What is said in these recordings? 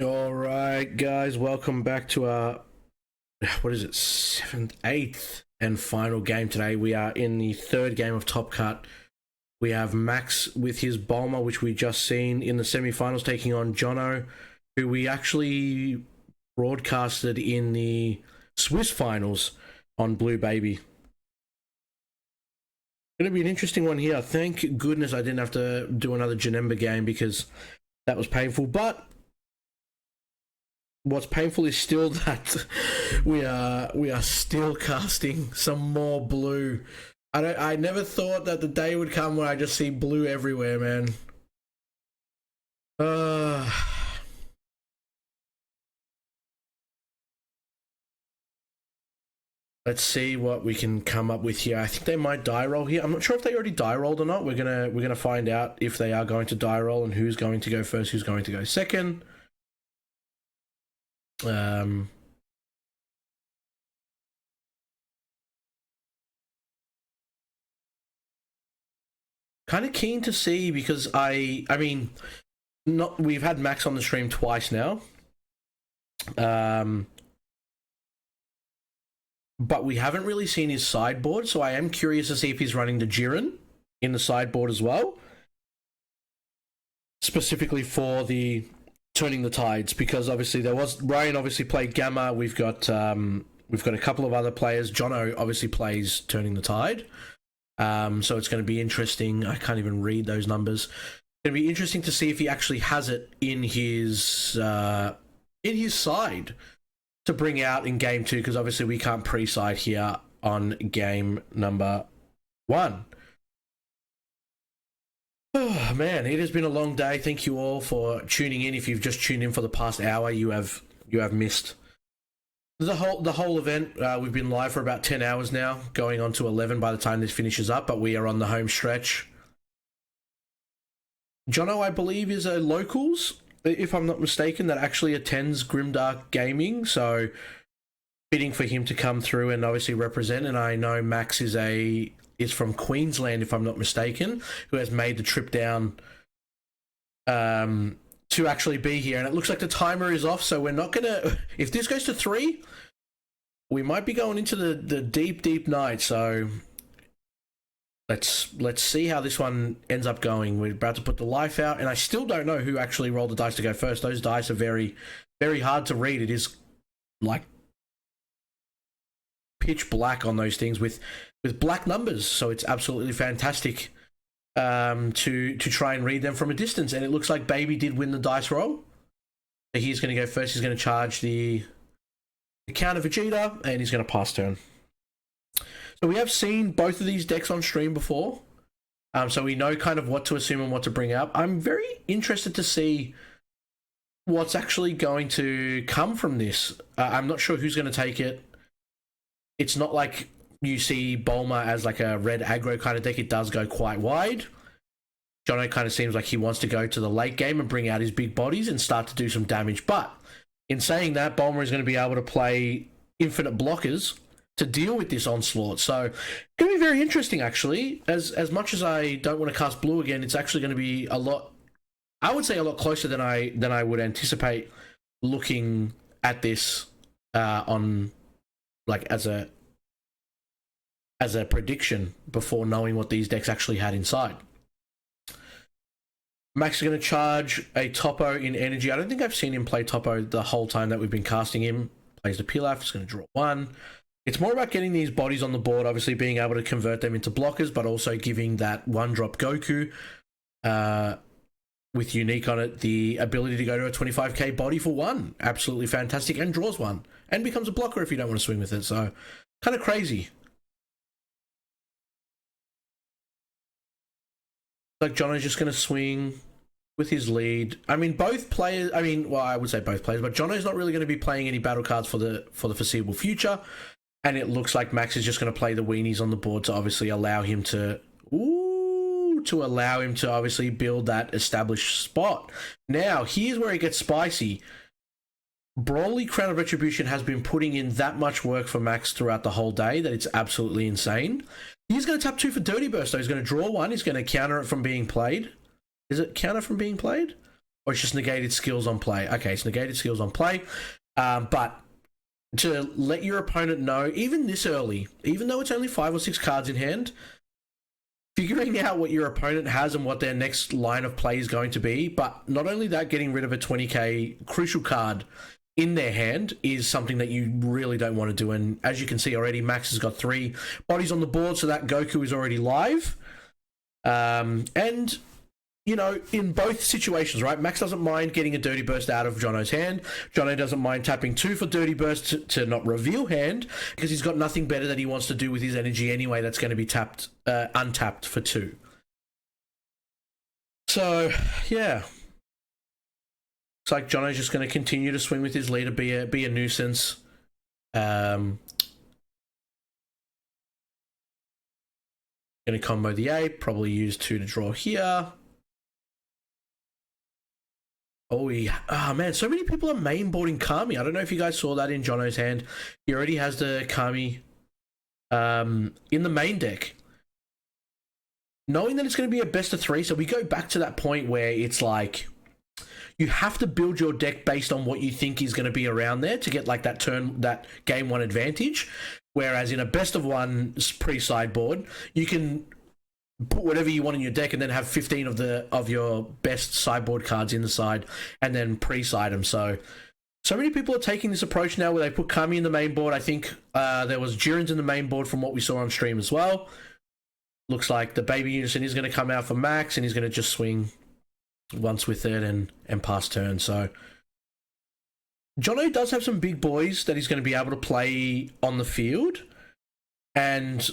All right, guys, welcome back to our what is it, seventh, eighth, and final game today. We are in the third game of Top Cut. We have Max with his Bulma, which we just seen in the semi-finals, taking on Jono, who we actually broadcasted in the Swiss finals on Blue Baby. Going to be an interesting one here. Thank goodness I didn't have to do another Janemba game because that was painful, but what's painful is still that we are still casting some more blue. I never thought that the day would come where I just see blue everywhere, man. Let's see what we can come up with here. I think they might die roll here. I'm not sure if they already die rolled or not. We're gonna find out if they are going to die roll and who's going to go first, who's going to go second. Kind of keen to see because I mean, not we've had Max on the stream twice now, but we haven't really seen his sideboard, so I am curious to see if he's running the Jiren in the sideboard as well, specifically for the turning the tides, because obviously there was Ryan obviously played Gamma. We've got a couple of other players. Jono obviously plays turning the tide. So it's going to be interesting. I can't even read those numbers. It's going to be interesting to see if he actually has it in his side to bring out in game 2, because obviously we can't pre-side here on game number 1. Oh man, it has been a long day. Thank you all for tuning in. If you've just tuned in for the past hour, you have missed the whole event. We've been live for about 10 hours now, going on to 11 by the time this finishes up, but we are on the home stretch. Jono, I believe, is a locals, if I'm not mistaken, that actually attends Grimdark Gaming, so fitting for him to come through and obviously represent. And I know Max is from Queensland, if I'm not mistaken, who has made the trip down to actually be here. And it looks like the timer is off, so we're not gonna, if this goes to 3, we might be going into the deep night. So let's see how this one ends up going. We're about to put the life out, and I still don't know who actually rolled the dice to go first. Those dice are very, very hard to read. It is like pitch black on those things with black numbers, so it's absolutely fantastic to try and read them from a distance. And it looks like Baby did win the dice roll, so he's going to go first. He's going to charge the counter Vegeta, and he's going to pass turn. So we have seen both of these decks on stream before, so we know kind of what to assume and what to bring up. I'm very interested to see what's actually going to come from this. I'm not sure who's going to take it. It's not like you see Bulma as like a red aggro kind of deck. It does go quite wide. Jono kind of seems like he wants to go to the late game and bring out his big bodies and start to do some damage. But in saying that, Bulma is going to be able to play infinite blockers to deal with this onslaught. So it's going to be very interesting, actually. As much as I don't want to cast blue again, it's actually going to be a lot, I would say a lot closer than I would anticipate looking at this on like as a prediction before knowing what these decks actually had inside. Max is going to charge a Topo in energy. I don't think I've seen him play Topo the whole time that we've been casting him. Plays the Pilaf, he's going to draw 1. It's more about getting these bodies on the board, obviously being able to convert them into blockers, but also giving that 1-drop Goku with Unique on it the ability to go to a 25k body for 1. Absolutely fantastic, and draws 1. And becomes a blocker if you don't want to swing with it. So, kind of crazy. Like Jono's just going to swing with his lead. I mean, both players. I mean, well, I would say both players, but Jono's not really going to be playing any battle cards for the foreseeable future. And it looks like Max is just going to play the weenies on the board to obviously allow him to obviously build that established spot. Now, here's where it gets spicy. Broly Crown of Retribution has been putting in that much work for Max throughout the whole day that it's absolutely insane. He's going to tap 2 for Dirty Burst, though. He's going to draw 1. He's going to counter it from being played. Is it counter from being played? Or it's just negated skills on play. Okay, it's negated skills on play. But to let your opponent know, even this early, even though it's only 5 or 6 cards in hand, figuring out what your opponent has and what their next line of play is going to be, but not only that, getting rid of a 20k crucial card in their hand is something that you really don't want to do. And as you can see already, Max has got 3 bodies on the board, so that Goku is already live. And you know, in both situations, right? Max doesn't mind getting a Dirty Burst out of Jono's hand. Jono doesn't mind tapping 2 for Dirty Burst to not reveal hand, because he's got nothing better that he wants to do with his energy anyway that's going to be untapped for 2. So, yeah. It's like Jono's just going to continue to swing with his leader, be a nuisance. Going to combo the 8, probably use 2 to draw here. Oh, man, so many people are mainboarding Kami. I don't know if you guys saw that in Jono's hand. He already has the Kami in the main deck. Knowing that it's going to be a best of 3, so we go back to that point where it's like, you have to build your deck based on what you think is going to be around there to get like that game 1 advantage. Whereas in a best of 1 pre-sideboard, you can put whatever you want in your deck and then have 15 of your best sideboard cards in the side and then pre-side them. So many people are taking this approach now where they put Kami in the main board. I think there was Jiren's in the main board from what we saw on stream as well. Looks like the Baby Unison is going to come out for Max and he's going to just swing once with it and pass turn. So Jono does have some big boys that he's going to be able to play on the field, and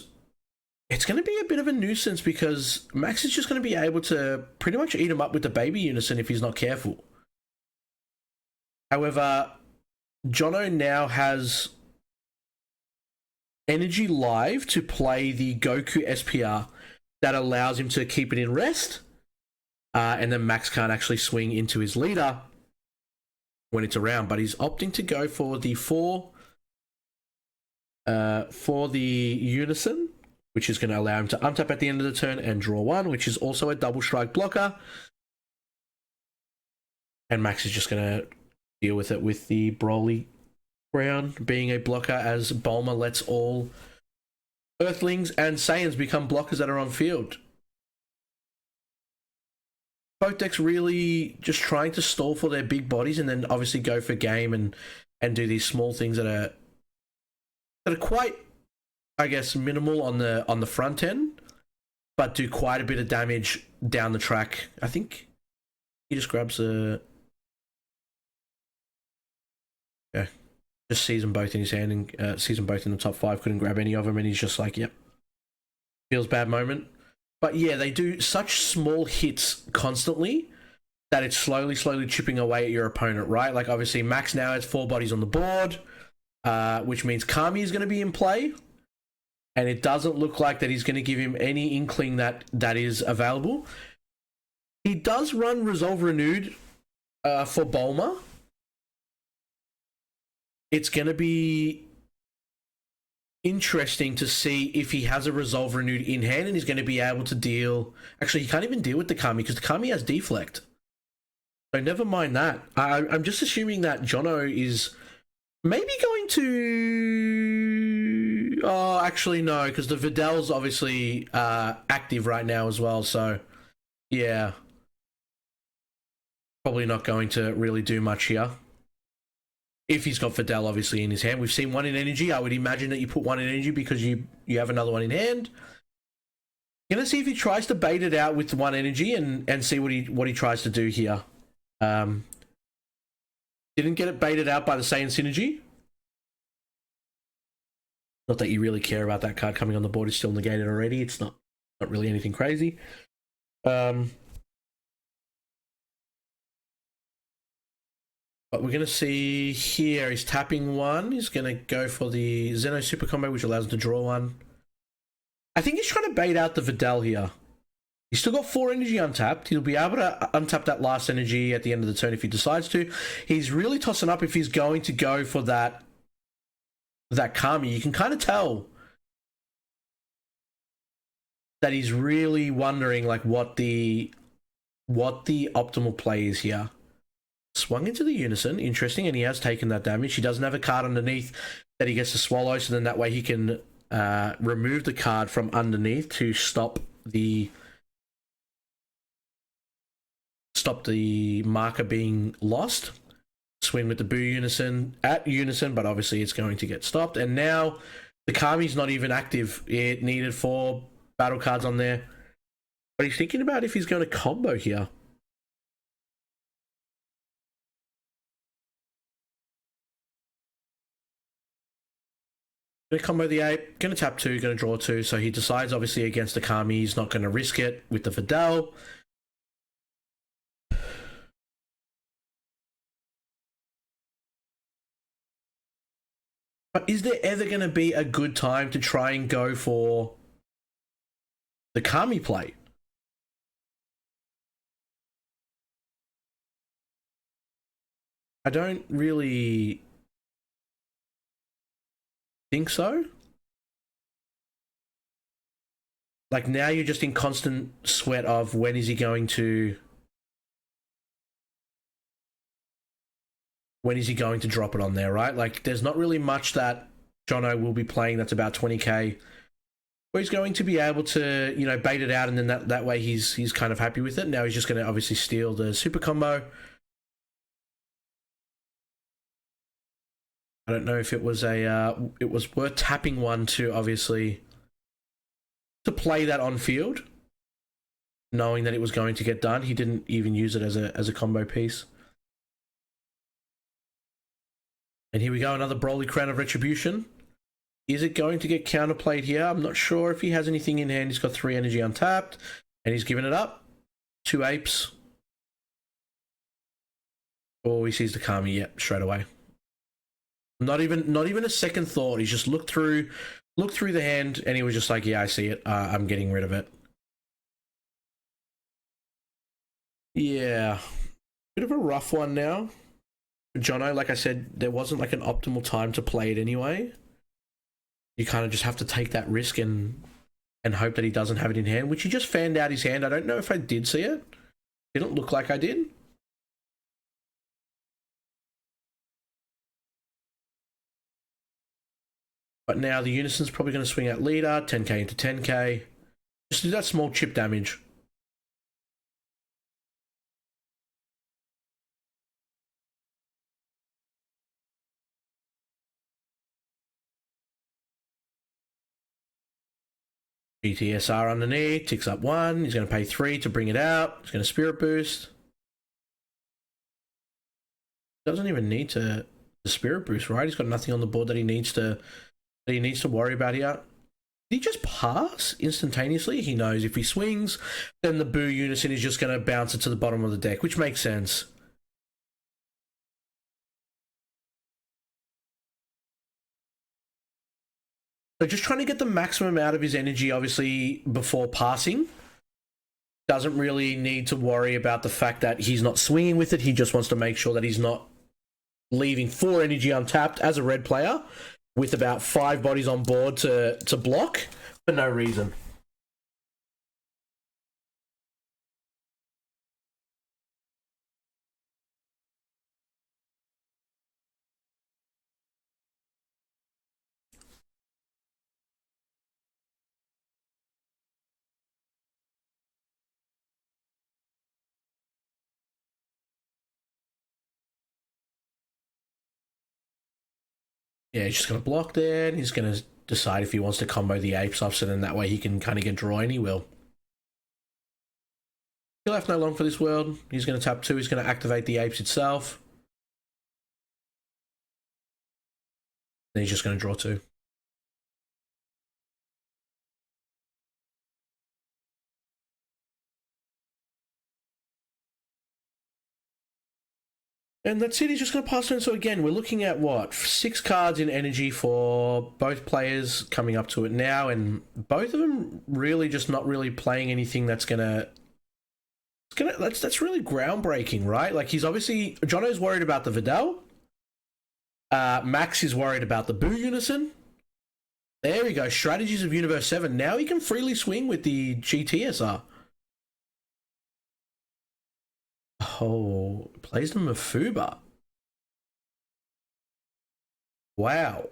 it's going to be a bit of a nuisance because Max is just going to be able to pretty much eat him up with the Baby Unison if he's not careful. However, Jono now has energy live to play the Goku SPR that allows him to keep it in rest, and then Max can't actually swing into his leader when it's around, but he's opting to go for the 4 for the Unison, which is going to allow him to untap at the end of the turn and draw 1, which is also a double strike blocker. And Max is just going to deal with it with the Broly Crown being a blocker, as Bulma lets all Earthlings and Saiyans become blockers that are on field. Both decks really just trying to stall for their big bodies and then obviously go for game and do these small things that are quite, I guess, minimal on the front end, but do quite a bit of damage down the track. I think he just grabs a... Yeah, just sees them both in his hand and sees them both in the top 5, couldn't grab any of them, and he's just like, yep. Feels bad moment. But yeah, they do such small hits constantly that it's slowly chipping away at your opponent, right? Like obviously Max now has 4 bodies on the board, which means Kami is going to be in play. And it doesn't look like that he's going to give him any inkling that is available. He does run Resolve Renewed for Bulma. It's going to be interesting to see if he has a Resolve Renewed in hand and he's going to be able to deal... Actually, he can't even deal with the Kami because the Kami has Deflect. So never mind that. I'm just assuming that Jono is maybe going to... Oh, actually no, because the Vidal's obviously active right now as well, so yeah. Probably not going to really do much here. If he's got Vidal obviously in his hand. We've seen 1 in energy. I would imagine that you put 1 in energy because you have another 1 in hand. Gonna see if he tries to bait it out with 1 energy and see what he tries to do here. Didn't get it baited out by the Saiyan Synergy. Not that you really care about that card coming on the board. It's still negated already. It's not really anything crazy. But we're going to see here, he's tapping 1. He's going to go for the Zeno Super Combo, which allows him to draw 1. I think he's trying to bait out the Vidal here. He's still got 4 energy untapped. He'll be able to untap that last energy at the end of the turn if he decides to. He's really tossing up if he's going to go for that Kami. You can kind of tell that he's really wondering like what the optimal play is here. Swung into the Unison, interesting, and he has taken that damage. He doesn't have a card underneath that he gets to swallow, so then that way he can remove the card from underneath to stop the marker being lost. Swing with the Boo Unison at Unison, but obviously it's going to get stopped. And now the Kami's not even active. It needed 4 battle cards on there. But he's thinking about if he's going to combo here. Going to combo the Ape, going to tap 2, going to draw 2. So he decides, obviously, against the Kami, he's not going to risk it with the Vidal. But is there ever going to be a good time to try and go for the Kami play? I don't really think so. Like, now you're just in constant sweat of when is he going to drop it on there, right? Like, there's not really much that Jono will be playing that's about 20k where he's going to be able to, you know, bait it out, and then that way he's kind of happy with it. Now he's just going to obviously steal the super combo. I don't know if it was it was worth tapping one to obviously to play that on field, knowing that it was going to get done. He didn't even use it as a combo piece. And here we go, another Broly Crown of Retribution. Is it going to get counterplayed here? I'm not sure if he has anything in hand. He's got 3 energy untapped, and he's given it up. 2 apes. Oh, he sees the Kami, yep, straight away. Not even a second thought. He's just looked through the hand, and he was just like, yeah, I see it. I'm getting rid of it. Yeah. Bit of a rough one now. Jono, like I said, there wasn't like an optimal time to play it anyway. You kind of just have to take that risk and hope that he doesn't have it in hand, which he just fanned out his hand. I don't know if I did see it. Didn't look like I did. But now the Unison's probably going to swing out leader, 10k into 10k. Just do that small chip damage. GTSR underneath, ticks up 1. He's going to pay 3 to bring it out. He's going to Spirit Boost. Doesn't even need to Spirit Boost, right? He's got nothing on the board that he needs to worry about here. Did he just pass instantaneously? He knows if he swings, then the Boo Unison is just going to bounce it to the bottom of the deck, which makes sense. So just trying to get the maximum out of his energy, obviously, before passing. Doesn't really need to worry about the fact that he's not swinging with it. He just wants to make sure that he's not leaving 4 energy untapped as a red player with about 5 bodies on board to block for no reason. Yeah, he's just going to block there, and he's going to decide if he wants to combo the apes off, so then that way he can kind of get draw, and he will. He left no long for this world. He's going to tap 2. He's going to activate the apes itself. Then he's just going to draw 2. And that's it, he's just going to pass turn. So again, we're looking at what? 6 cards in energy for both players coming up to it now, and both of them really just not really playing anything that's that's really groundbreaking, right? Like, he's obviously, Jono's worried about the Vidal. Max is worried about the Boo Unison. There we go, Strategies of Universe 7. Now he can freely swing with the GTSR. Oh, plays the Mafuba. Wow.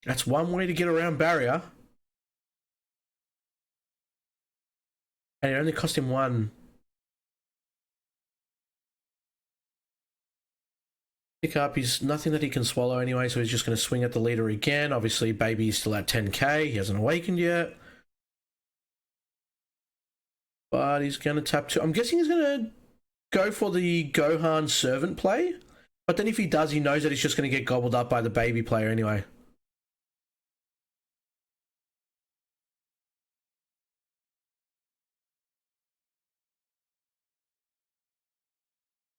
That's one way to get around barrier. And it only cost him one. Pick up, he's nothing that he can swallow anyway, so he's just going to swing at the leader again. Obviously, Baby's still at 10k. He hasn't awakened yet. But he's going to tap two. I'm guessing he's going to go for the Gohan servant play. But then if he does, he knows that he's just going to get gobbled up by the Baby player anyway.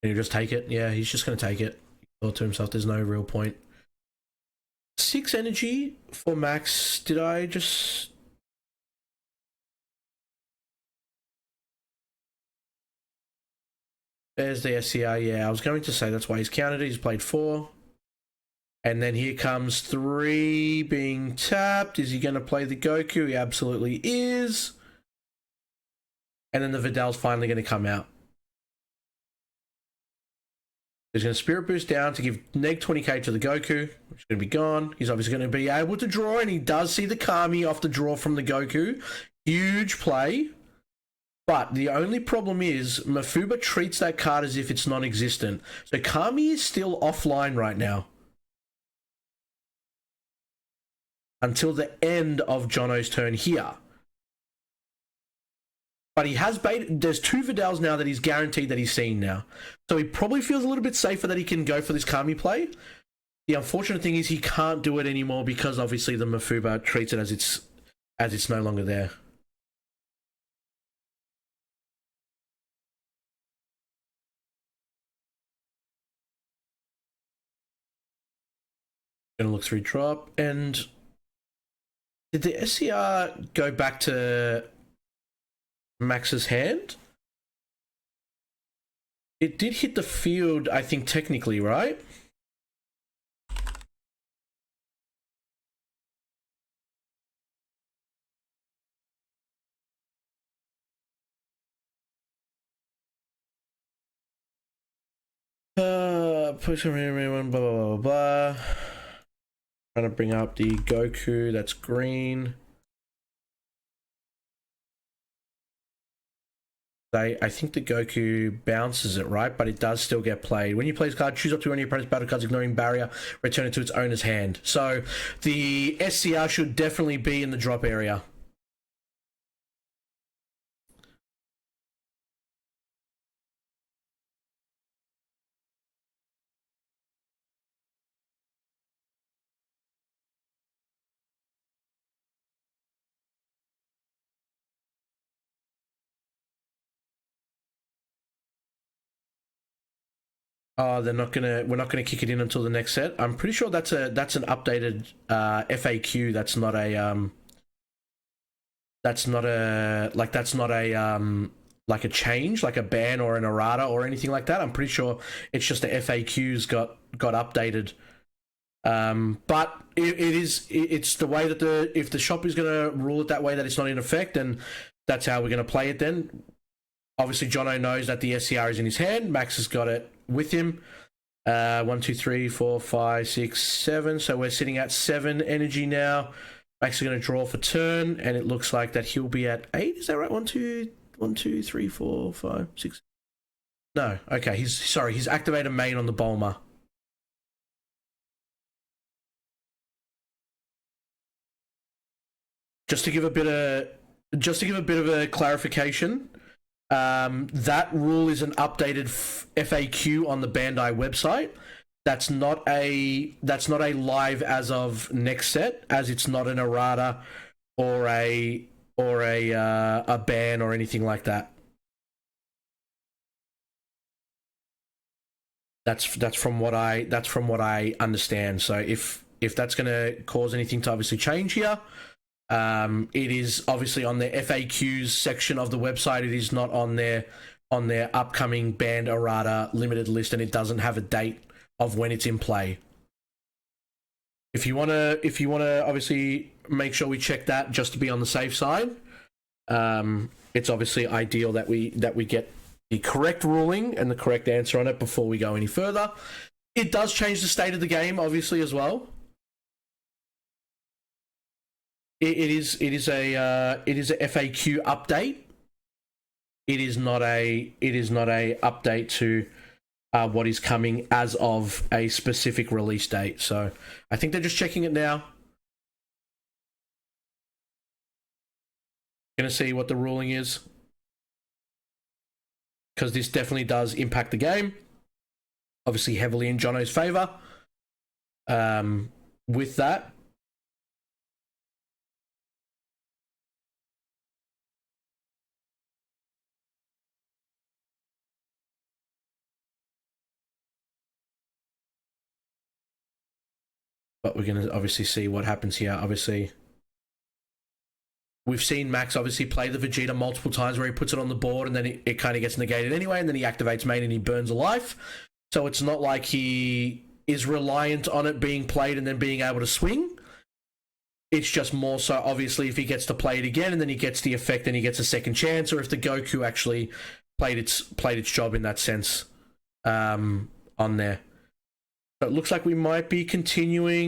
And he'll just take it. Yeah, he's just going to take it. He thought to himself, there's no real point. 6 energy for Max. Did I just... There's the SCR. Yeah, I was going to say that's why he's counted it. He's played 4. And then here comes 3 being tapped. Is he going to play the Goku? He absolutely is. And then the Vidal's finally going to come out. He's going to Spirit Boost down to give neg 20k to the Goku, which is going to be gone. He's obviously going to be able to draw, and he does see the Kami off the draw from the Goku. Huge play. But the only problem is Mafuba treats that card as if it's non-existent. So Kami is still offline right now. Until the end of Jono's turn here. But he has baited. There's 2 Vidals now that he's guaranteed that he's seen now. So he probably feels a little bit safer that he can go for this Kami play. The unfortunate thing is he can't do it anymore because obviously the Mafuba treats it as it's no longer there. Gonna look through drop. And did the SCR go back to Max's hand? It did hit the field, I think, technically, right? Push everyone, blah, blah, blah, blah. Trying to bring up the Goku, that's green. I think the Goku bounces it, right? But it does still get played. When you play this card, choose up to one of your opponent's battle cards, ignoring barrier, return it to its owner's hand. So the SCR should definitely be in the drop area. Oh, we're not gonna kick it in until the next set. I'm pretty sure that's an updated FAQ. That's not like a change, like a ban or an errata or anything like that. I'm pretty sure it's just the FAQs got updated. But it's the way that if the shop is gonna rule it that way, that it's not in effect, then that's how we're gonna play it then. Obviously, Jono knows that the SCR is in his hand. Max has got it with him. 1, 2, 3, 4, 5, 6, 7. So we're sitting at 7 energy now. Max is going to draw for turn, and it looks like that he'll be at 8. Is that right? 1, 2, 3, 4, 5, 6. No, okay. He's activated main on the Bulma. Just to give a bit of a clarification. That rule is an updated FAQ on the Bandai website. That's not a live as of next set, as it's not an errata or a ban or anything like that. That's from what I understand. So if that's going to cause anything to obviously change here, it is obviously on the FAQs section of the website. It is not on their upcoming banned errata limited list, and it doesn't have a date of when it's in play. If you wanna obviously make sure we check that just to be on the safe side. It's obviously ideal that we get the correct ruling and the correct answer on it before we go any further. It does change the state of the game, obviously, as well. It is a FAQ update. It is not a update to what is coming as of a specific release date. So I think they're just checking it now. Going to see what the ruling is, because this definitely does impact the game, obviously heavily in Jono's favor. With that, but we're going to obviously see what happens here. Obviously, we've seen Max obviously play the Vegeta multiple times where he puts it on the board and then it kind of gets negated anyway, and then he activates main and he burns a life. So it's not like he is reliant on it being played and then being able to swing. It's just more so, obviously, if he gets to play it again and then he gets the effect and he gets a second chance, or if the Goku actually played its job in that sense on there. So it looks like we might be continuing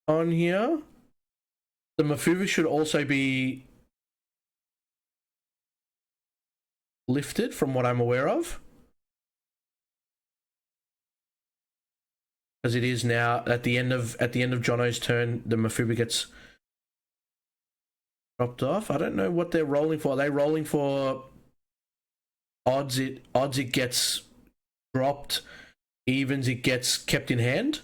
on here. The Mafuva should also be lifted from what I'm aware of, because it is now at the end of Jono's turn, the Mafuba gets dropped off. I don't know what they're rolling for. Are they rolling for odds it gets dropped, evens it gets kept in hand?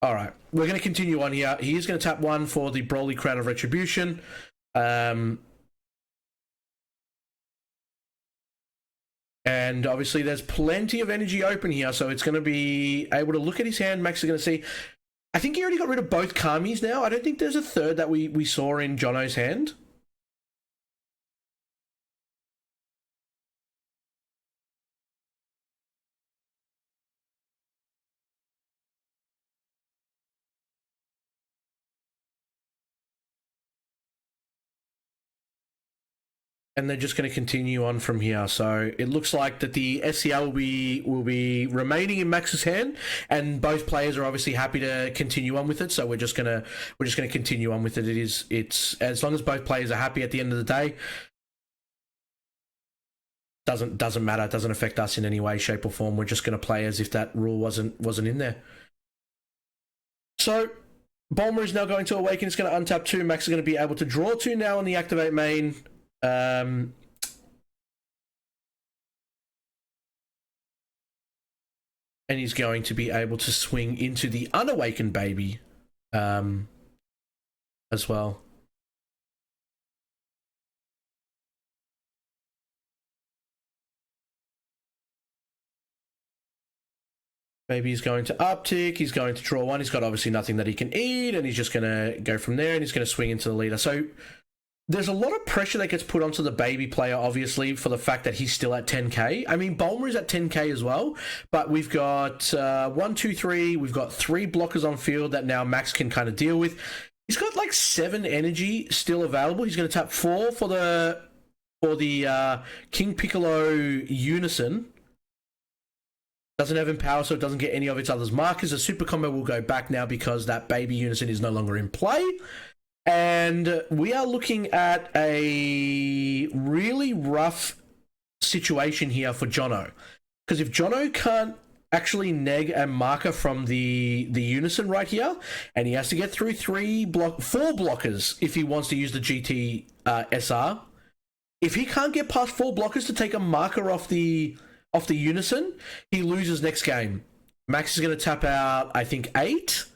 All right, we're going to continue on here. He is going to tap 1 for the Broly Crown of Retribution. And obviously there's plenty of energy open here, so it's going to be able to look at his hand. Max is going to see, I think he already got rid of both Kamis now. I don't think there's a third that we saw in Jono's hand. And they're just going to continue on from here. So it looks like that the SCL will be remaining in Max's hand, and both players are obviously happy to continue on with it. So we're just gonna continue on with it. It's as long as both players are happy at the end of the day. Doesn't matter. It doesn't affect us in any way, shape, or form. We're just going to play as if that rule wasn't in there. So Bulma is now going to awaken. It's going to untap 2. Max is going to be able to draw 2 now on the activate main. And he's going to be able to swing into the unawakened baby as well. Baby's going to uptick. He's going to draw 1. He's got obviously nothing that he can eat, and he's just going to go from there, and he's going to swing into the leader. So there's a lot of pressure that gets put onto the baby player, obviously, for the fact that he's still at 10k. I mean, Bulma is at 10k as well, but we've got 1, 2, 3. We've got 3 blockers on field that now Max can kind of deal with. He's got like 7 energy still available. He's going to tap 4 for the King Piccolo Unison. Doesn't have Empower, so it doesn't get any of its other markers. A super combo will go back now because that baby Unison is no longer in play. And we are looking at a really rough situation here for Jono. Because if Jono can't actually neg a marker from the Unison right here, and he has to get through 4 blockers if he wants to use the GT SR. If he can't get past 4 blockers to take a marker off the Unison, he loses next game. Max is going to tap out, I think, 8.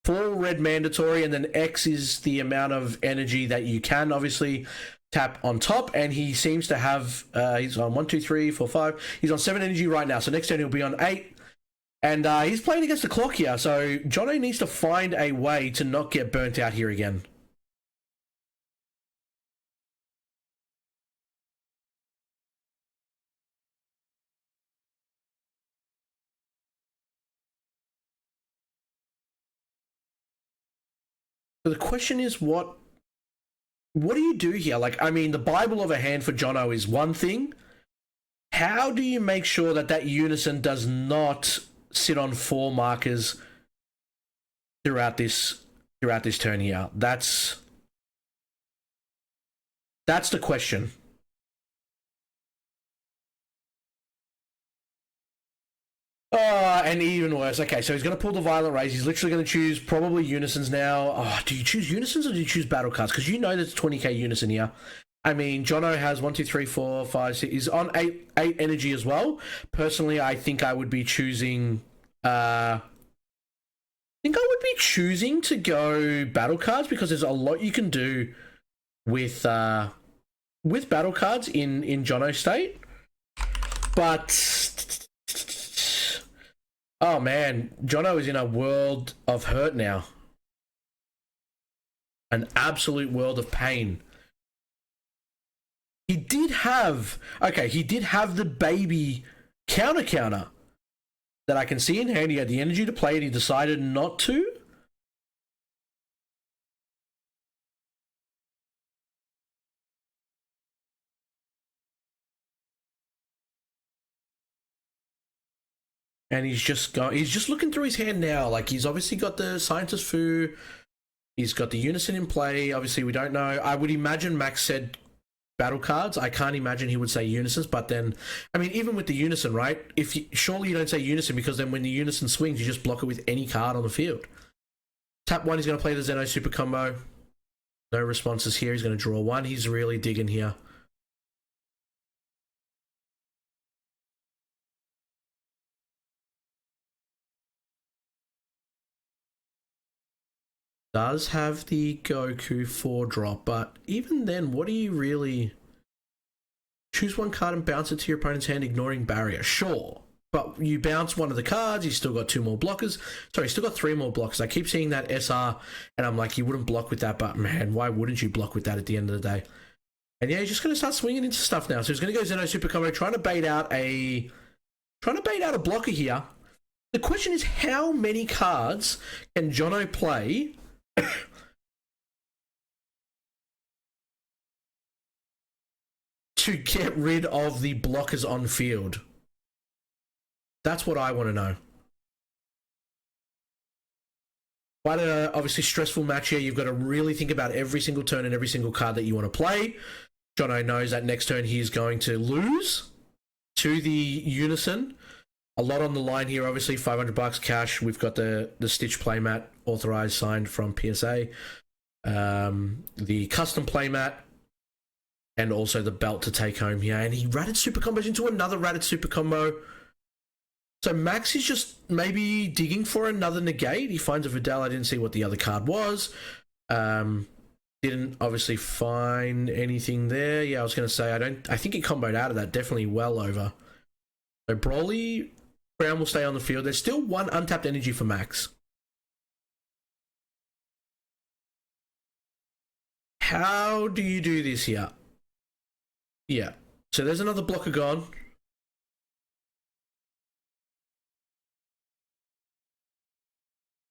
4 red mandatory, and then X is the amount of energy that you can obviously tap on top, and he seems to have he's on 1, 2, 3, 4, 5. He's on 7 energy right now, so next turn he'll be on 8, and he's playing against the clock here, so Jono needs to find a way to not get burnt out here again. So the question is, what do you do here? Like, I mean, the Bible of a hand for Jono is one thing. How do you make sure that that unison does not sit on 4 markers throughout this turn here? That's the question. Oh, and even worse. Okay, so he's going to pull the Violent Rays. He's literally going to choose probably Unisons now. Oh, do you choose Unisons or do you choose Battle Cards? Because you know there's 20k Unison here. I mean, Jono has 1, 2, 3, 4, 5, 6. He's on 8 energy as well. Personally, I think I would be choosing... to go Battle Cards because there's a lot you can do with Battle Cards in Jono state. But... oh man, Jono is in a world of hurt now. An absolute world of pain. He did have the baby counter that I can see in hand. He had the energy to play it. He decided not to. And he's just looking through his hand now. Like, he's obviously got the Scientist Fu. He's got the Unison in play. Obviously, we don't know. I would imagine Max said Battle Cards. I can't imagine he would say Unisons, but then, I mean, even with the Unison, right? Surely you don't say Unison because then when the Unison swings, you just block it with any card on the field. Tap 1, he's going to play the Zeno Super Combo. No responses here. He's going to draw 1. He's really digging here. Does have the Goku 4-drop, but even then, what do you really... choose 1 card and bounce it to your opponent's hand, ignoring barrier. Sure, but you bounce one of the cards, he's still got 2 more blockers. Sorry, he's still got 3 more blockers. I keep seeing that SR, and I'm like, you wouldn't block with that, but man, why wouldn't you block with that at the end of the day? And yeah, he's just going to start swinging into stuff now. So he's going to go Zeno Super Combo, trying to bait out a blocker here. The question is, how many cards can Jono play to get rid of the blockers on field? That's what I want to know. Quite a obviously stressful match here. You've got to really think about every single turn and every single card that you want to play. Jono knows that next turn he's going to lose to the Unison. A lot on the line here, obviously. $500 cash. We've got the Stitch playmat authorized, signed from PSA. The custom playmat, and also the belt to take home here. And he ratted super combos into another ratted super combo. So Max is just maybe digging for another negate. He finds a Vidal. I didn't see what the other card was. Didn't obviously find anything there. Yeah, I was going to say, I think he comboed out of that. Definitely well over. So Broly, Brown will stay on the field. There's still 1 untapped energy for Max. How do you do this here? Yeah. So there's another blocker gone.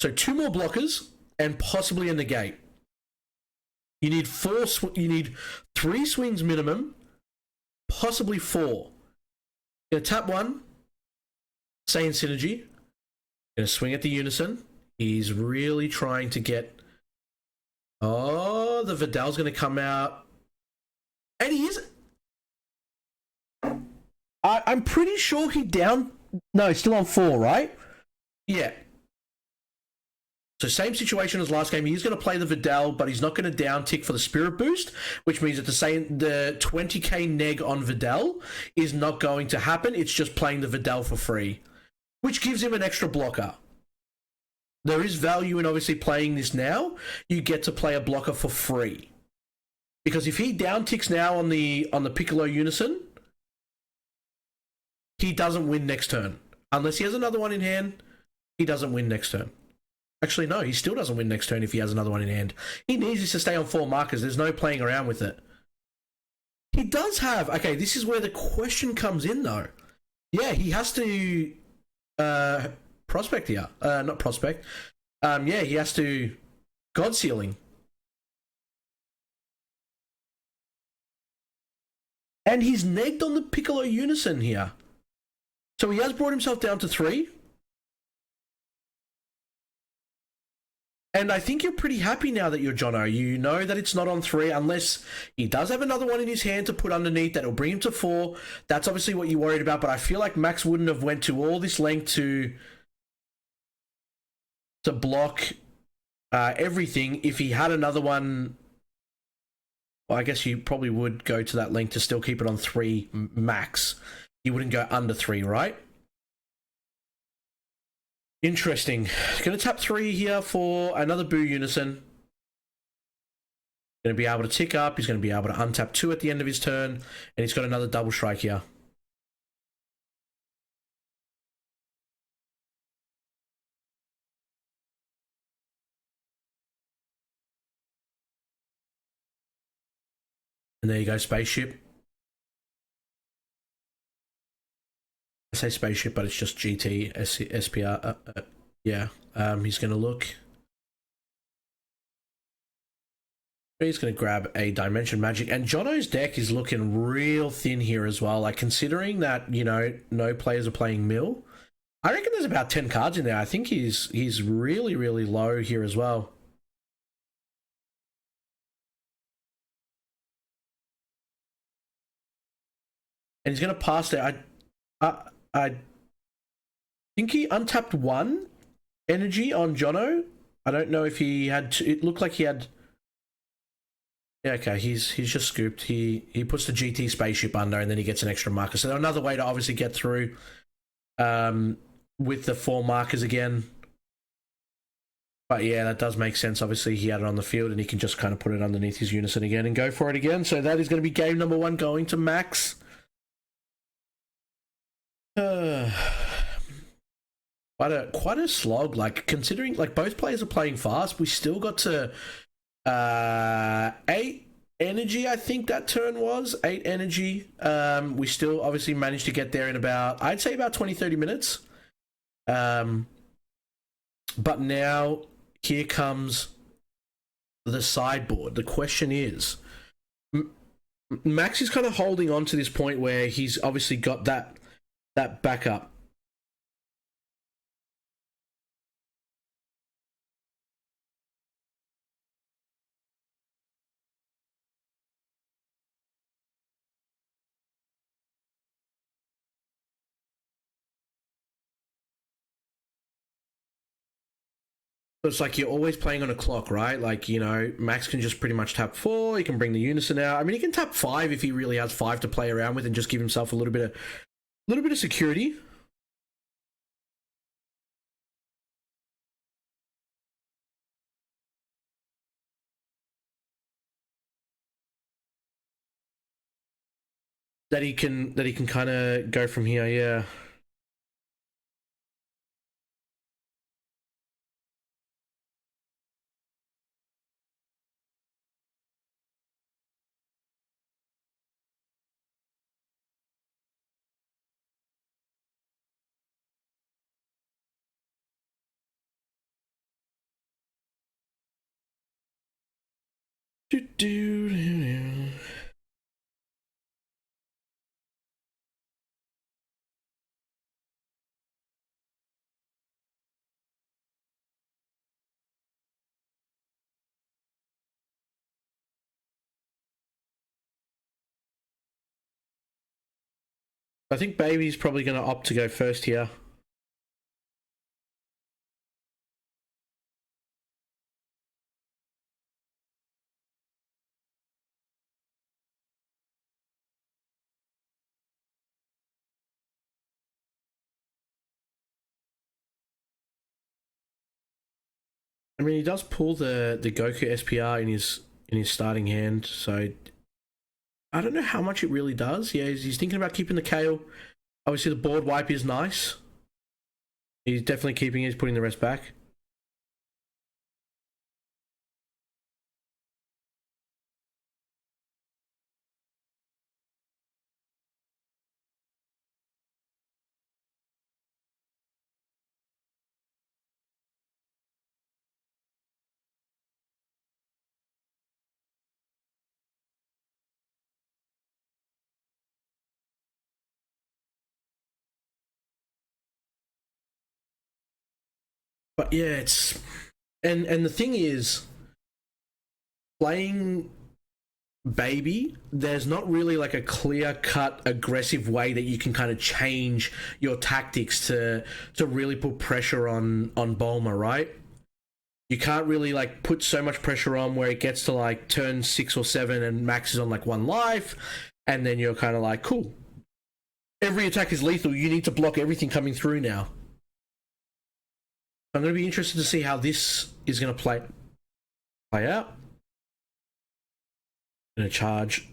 So 2 more blockers and possibly a negate. You need 3 swings minimum, possibly 4. Gonna tap 1, Saiyan Synergy. Gonna swing at the Unison. He's really trying to get... oh, the Vidal's gonna come out. And he is... I'm pretty sure he down... no, he's still on 4, right? Yeah. So same situation as last game. He's going to play the Vidal, but he's not going to down tick for the Spirit Boost, which means that the 20k neg on Vidal is not going to happen. It's just playing the Vidal for free, which gives him an extra blocker. There is value in obviously playing this now. You get to play a blocker for free. Because if he down ticks now on the Piccolo Unison, he doesn't win next turn. Unless he has another one in hand, he doesn't win next turn. Actually, no, he still doesn't win next turn if he has another one in hand. He needs this to stay on 4 markers. There's no playing around with it. He does have... okay, this is where the question comes in, though. Yeah, he has to... prospect here. Not prospect. Yeah, he has to... God Sealing And he's negged on the Piccolo Unison here. So he has brought himself down to 3. And I think you're pretty happy now that you're Jono. You know that it's not on 3 unless he does have another one in his hand to put underneath that'll bring him to 4. That's obviously what you're worried about, but I feel like Max wouldn't have went to all this length to block everything if he had another one. Well, I guess you probably would go to that length to still keep it on 3 max. You wouldn't go under 3, right? Interesting. Going to tap 3 here for another Boo Unison. Going to be able to tick up. He's going to be able to untap 2 at the end of his turn. And he's got another double strike here. And there you go, spaceship. I say spaceship, but it's just GT, SPR. Yeah, he's going to look. He's going to grab a Dimension Magic. And Jono's deck is looking real thin here as well. Like, considering that, you know, no players are playing mill, I reckon there's about 10 cards in there. I think he's really, really low here as well. And he's going to pass there. I think he untapped 1 energy on Jono. I don't know if he had to, it looked like he had. Yeah, okay, he's just scooped. He puts the GT spaceship under and then he gets an extra marker. So another way to obviously get through with the 4 markers again. But yeah, that does make sense. Obviously, he had it on the field and he can just kind of put it underneath his Unison again and go for it again. So that is going to be game number 1 going to Max. Quite a slog. Like, considering like both players are playing fast, we still got to 8 energy. I think that turn was 8 energy. We still obviously managed to get there in about, I'd say about 20-30 minutes. But now here comes the sideboard. The question is, Max is kind of holding on to this point where he's obviously got that backup. So it's like you're always playing on a clock, right? Like, you know, Max can just pretty much tap 4. He can bring the Unison out. I mean, he can tap 5 if he really has 5 to play around with and just give himself a little bit of security. That he can kind of go from here, yeah. I think Baby's probably going to opt to go first here. I mean, he does pull the Goku SPR in his starting hand, so I don't know how much it really does. Yeah, he's thinking about keeping the Kale. Obviously, the board wipe is nice. He's definitely keeping it. He's putting the rest back. But yeah, it's and the thing is, playing baby, there's not really like a clear cut aggressive way that you can kind of change your tactics to really put pressure on Bulma, right? You can't really like put so much pressure on where it gets to like turn 6 or 7 and Max is on like 1 life, and then you're kind of like, cool, every attack is lethal, you need to block everything coming through now. I'm going to be interested to see how this is going to play out. I'm going to charge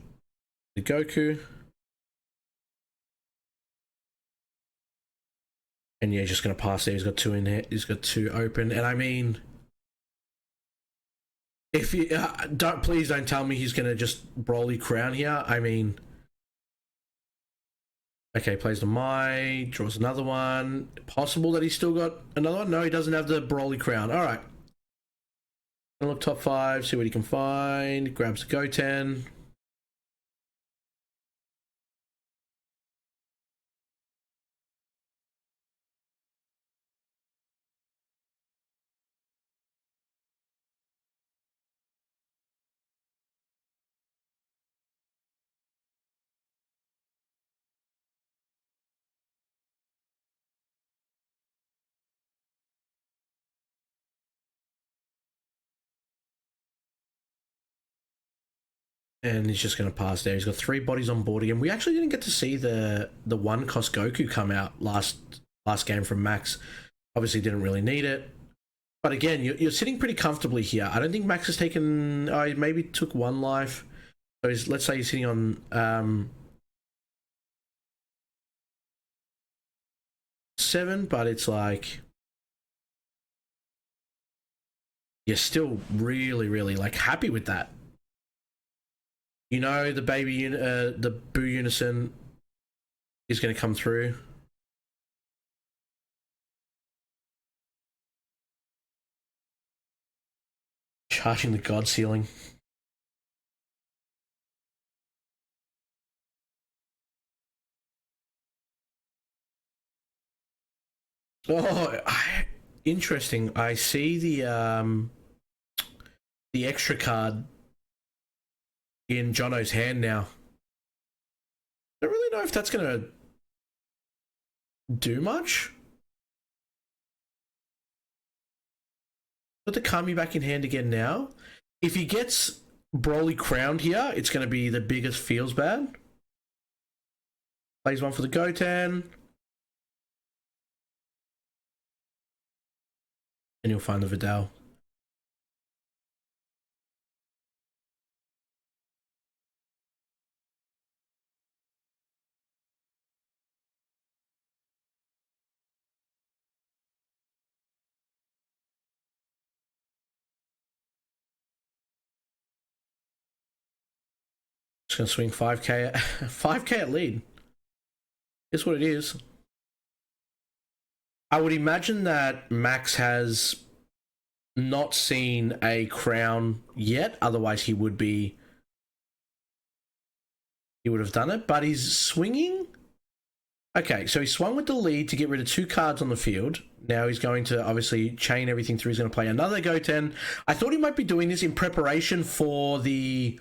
the Goku. And yeah, he's just going to pass there. He's got 2 in here. He's got 2 open. And I mean, if you please don't tell me he's going to just Broly crown here. I mean, okay, plays the Mai, draws another one. Possible that he's still got another one? No, he doesn't have the Broly crown. All right. Gonna look top 5, see what he can find. Grabs the Goten. And he's just going to pass there. He's got 3 bodies on board again. We actually didn't get to see the 1 cost Goku come out last game from Max. Obviously didn't really need it. But again, you're sitting pretty comfortably here. I don't think Max has taken... maybe took 1 life. So let's say he's sitting on 7, but it's like... You're still really, really like happy with that. You know the baby, the Boo Unison is going to come through. Charging the God Ceiling. Oh, interesting. I see the extra card in Jono's hand now. I don't really know if that's going to do much. Put the Kami back in hand again now. If he gets Broly crowned here, it's going to be the biggest feels bad. Plays 1 for the Goten. And you'll find the Vidal. Just gonna swing 5k 5k at lead. Is what it is. I would imagine that Max has not seen a crown yet, otherwise he would have done it, but he's swinging. Okay, so he swung with the lead to get rid of 2 cards on the field. Now he's going to obviously chain everything through. He's going to play another Goten. I thought he might be doing this in preparation for the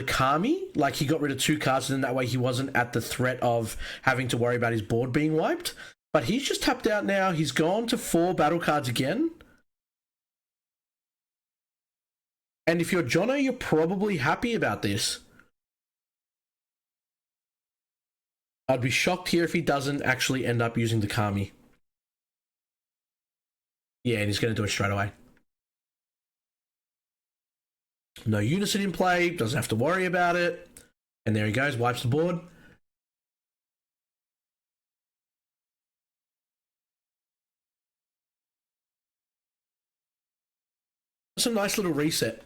Kami. Like, he got rid of 2 cards, and then that way he wasn't at the threat of having to worry about his board being wiped. But he's just tapped out now. He's gone to 4 battle cards again. And if you're Jono, you're probably happy about this. I'd be shocked here if he doesn't actually end up using the Kami. Yeah, and he's going to do it straight away. No Unison in play, doesn't have to worry about it. And there he goes, wipes the board. That's a nice little reset.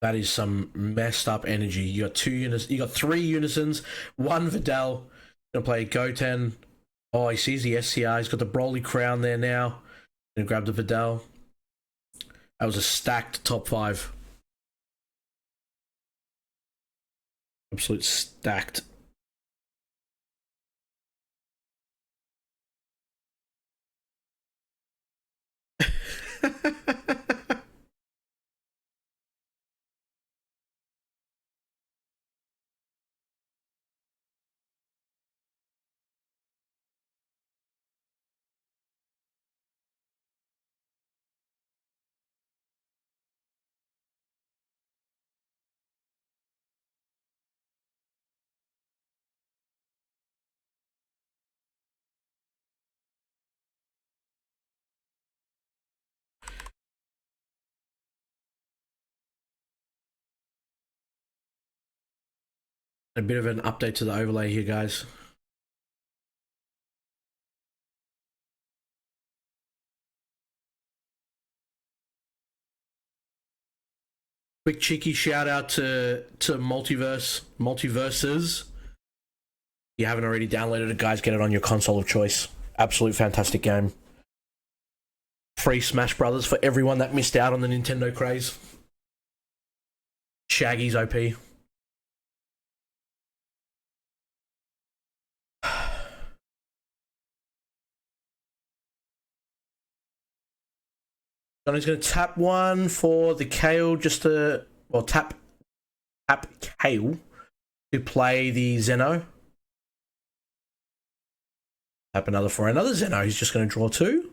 That is some messed up energy. You got 2 units. You got 3 Unisons, 1 Vidal. Gonna play Goten. Oh, he sees the SCR. He's got the Broly crown there now. Gonna grab the Vidal. That was a stacked top 5. Absolute stacked. A bit of an update to the overlay here, guys. Quick cheeky shout out to Multiverses. If you haven't already downloaded it, guys, get it on your console of choice. Absolute fantastic game. Free Smash Brothers for everyone that missed out on the Nintendo craze. Shaggy's OP. Johnny's going to tap one for the Kale just to... Well, tap Kale to play the Zeno. Tap another for another Zeno. He's just going to draw 2.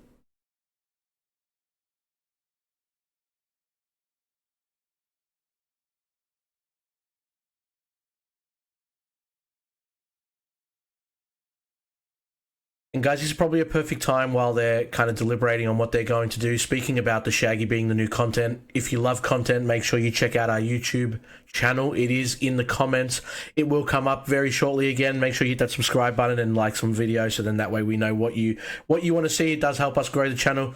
And guys, this is probably a perfect time while they're kind of deliberating on what they're going to do. Speaking about the Shaggy being the new content, if you love content, make sure you check out our YouTube channel. It is in the comments. It will come up very shortly again. Make sure you hit that subscribe button and like some videos, so then that way we know what you want to see. It does help us grow the channel.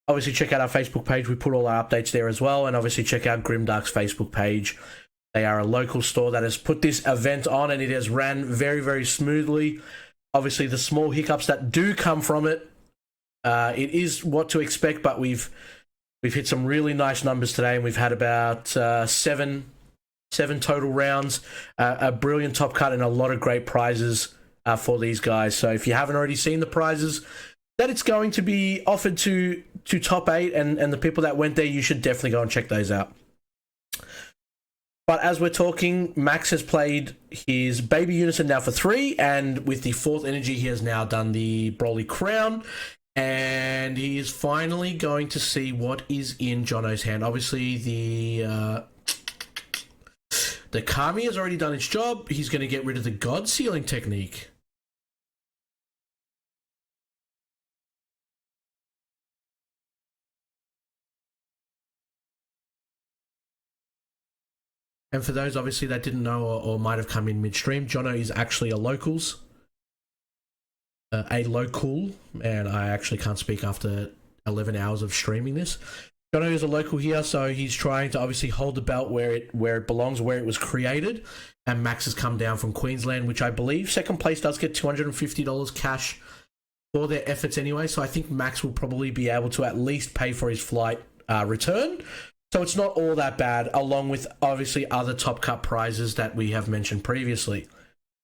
Obviously, check out our Facebook page. We put all our updates there as well. And obviously, check out Grimdark's Facebook page. They are a local store that has put this event on, and it has ran very, very smoothly. Obviously, the small hiccups that do come from it, it is what to expect. But we've hit some really nice numbers today, and we've had about seven total rounds, a brilliant top cut, and a lot of great prizes for these guys. So if you haven't already seen the prizes that it's going to be offered to top 8 and the people that went there, you should definitely go and check those out. But as we're talking, Max has played his Baby Unison now for 3, and with the 4th energy, he has now done the Broly Crown, and he is finally going to see what is in Jono's hand. Obviously, the Kami has already done its job. He's going to get rid of the God Sealing technique. And for those, obviously, that didn't know or might have come in midstream, Jono is actually a local, and I actually can't speak after 11 hours of streaming this. Jono is a local here, so he's trying to obviously hold the belt where it belongs, where it was created. And Max has come down from Queensland, which I believe second place does get $250 cash for their efforts anyway. So I think Max will probably be able to at least pay for his flight return. So it's not all that bad, along with obviously other top cut prizes that we have mentioned previously.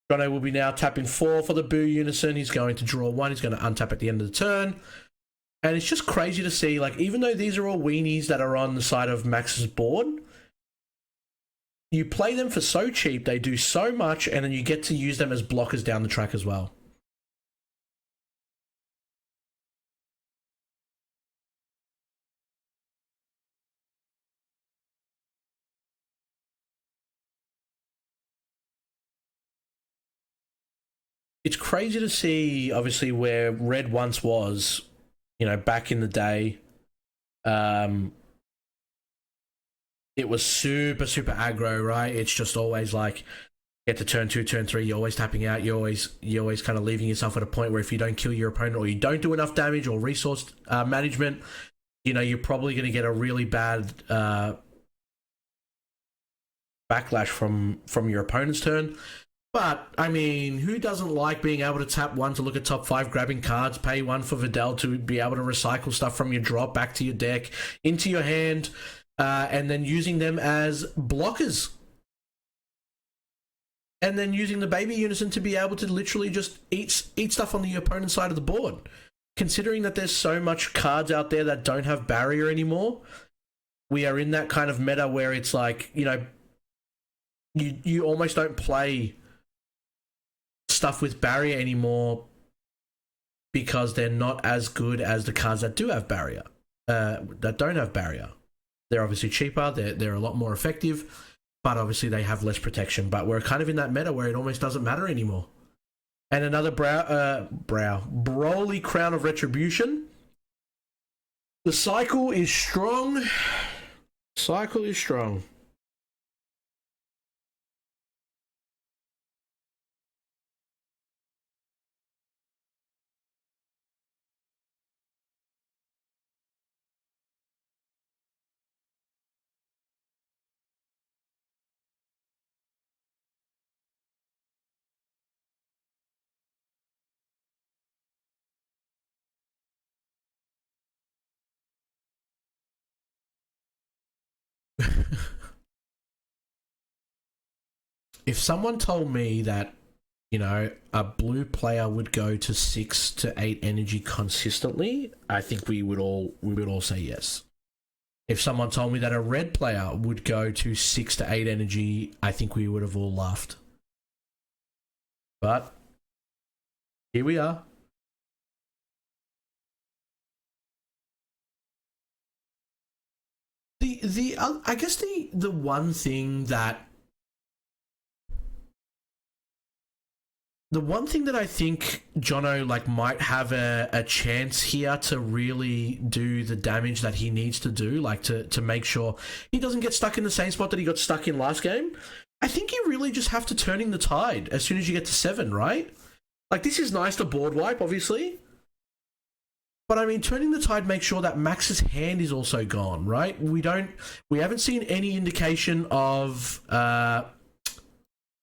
Jono will be now tapping 4 for the Boo Unison. He's going to draw 1. He's going to untap at the end of the turn. And it's just crazy to see, like, even though these are all weenies that are on the side of Max's board, you play them for so cheap, they do so much, and then you get to use them as blockers down the track as well. It's crazy to see, obviously, where Red once was, you know, back in the day. It was super aggro, right? It's just always like, get to turn 2, turn 3, you're always tapping out, you're always kind of leaving yourself at a point where if you don't kill your opponent or you don't do enough damage or resource management, you know, you're probably going to get a really bad backlash from your opponent's turn. But, I mean, who doesn't like being able to tap one to look at top 5, grabbing cards, pay one for Vidal to be able to recycle stuff from your drop back to your deck, into your hand, and then using them as blockers. And then using the baby unison to be able to literally just eat stuff on the opponent's side of the board. Considering that there's so much cards out there that don't have barrier anymore, we are in that kind of meta where it's like, you know, you almost don't play stuff with barrier anymore because they're not as good as the cards that do have barrier, that don't have barrier. They're obviously cheaper, they're a lot more effective, but obviously they have less protection. But we're kind of in that meta where it almost doesn't matter anymore. And another Broly Crown of Retribution. The cycle is strong. Cycle is strong. If someone told me that, you know, a blue player would go to 6 to 8 energy consistently, I think we would all say yes. If someone told me that a red player would go to 6 to 8 energy, I think we would have all laughed. But here we are. I guess the one thing that I think Jono like might have a chance here to really do the damage that he needs to do, like to make sure he doesn't get stuck in the same spot that he got stuck in last game. I think you really just have to turning the tide as soon as you get to 7, right? Like, this is nice to board wipe, obviously. But I mean, turning the tide makes sure that Max's hand is also gone, right? We haven't seen any indication of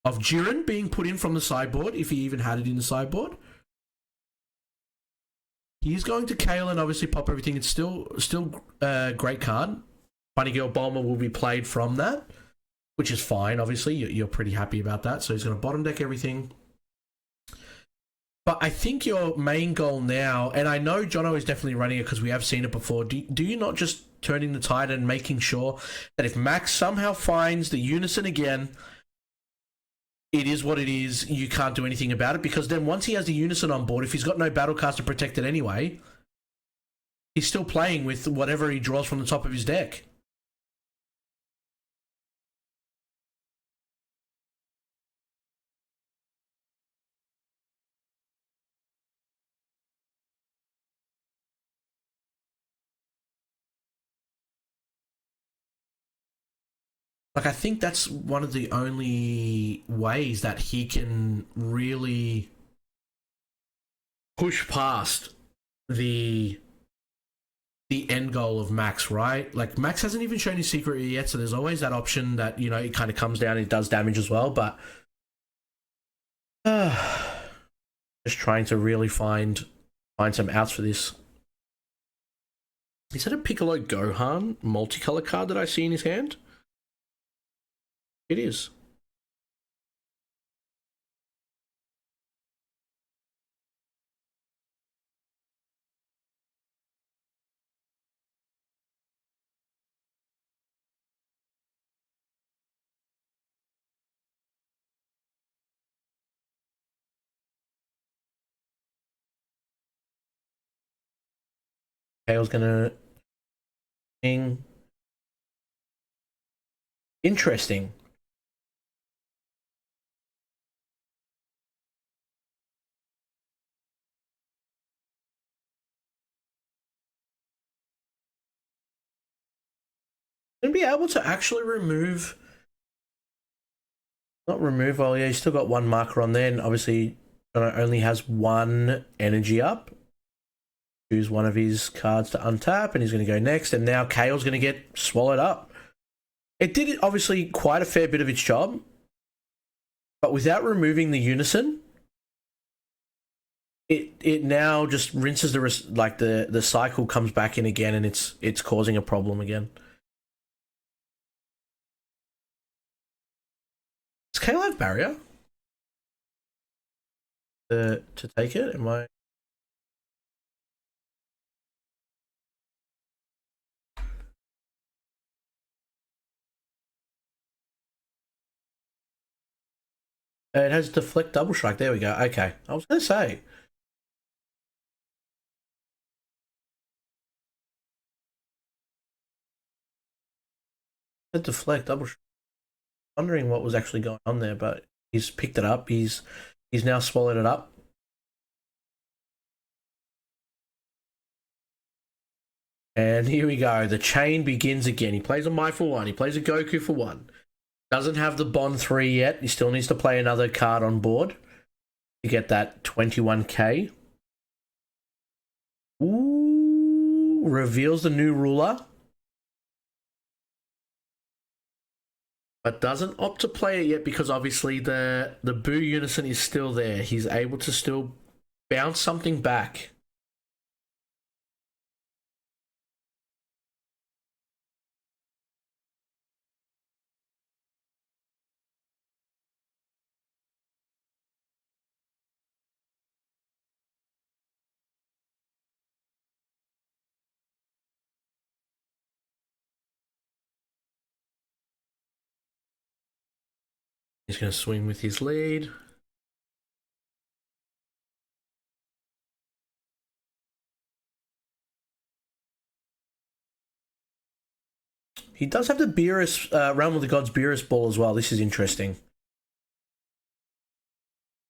Jiren being put in from the sideboard, if he even had it in the sideboard. He's going to Kale and obviously pop everything. It's still a great card. Bunny Girl Bulma will be played from that, which is fine, obviously. You're pretty happy about that. So he's going to bottom deck everything. But I think your main goal now, and I know Jono is definitely running it because we have seen it before, do you not just turning the tide and making sure that if Max somehow finds the unison again, it is what it is, you can't do anything about it? Because then once he has the unison on board, if he's got no battle cast to protect it anyway, he's still playing with whatever he draws from the top of his deck. Like, I think that's one of the only ways that he can really push past the end goal of Max, right? Like, Max hasn't even shown his secret yet, so there's always that option that, you know, it kind of comes down and it does damage as well, but just trying to really find some outs for this. Is that a Piccolo Gohan multicolor card that I see in his hand? It is. Kale's gonna... Interesting. Gonna be able to actually remove... Not remove, well, yeah, he's still got one marker on there, and obviously only has one energy up. Choose one of his cards to untap, and he's going to go next, and now Kale's going to get swallowed up. It did, obviously, quite a fair bit of its job. but without removing the unison, it now just rinses the cycle comes back in again, and it's causing a problem again. Does Kale have barrier to take it? Am I? It has deflect double strike. There we go. Okay, I was gonna say. Deflect double strike. Wondering what was actually going on there, but he's picked it up. He's now swallowed it up. And here we go. The chain begins again. He plays a Mai for one. He plays a Goku for one. Doesn't have the Bond 3 yet. He still needs to play another card on board to get that 21k. Ooh, reveals the new ruler. But doesn't opt to play it yet because obviously the Boo Unison is still there. He's able to still bounce something back. He's going to swing with his lead. He does have the Beerus, Realm of the Gods Beerus ball as well. This is interesting.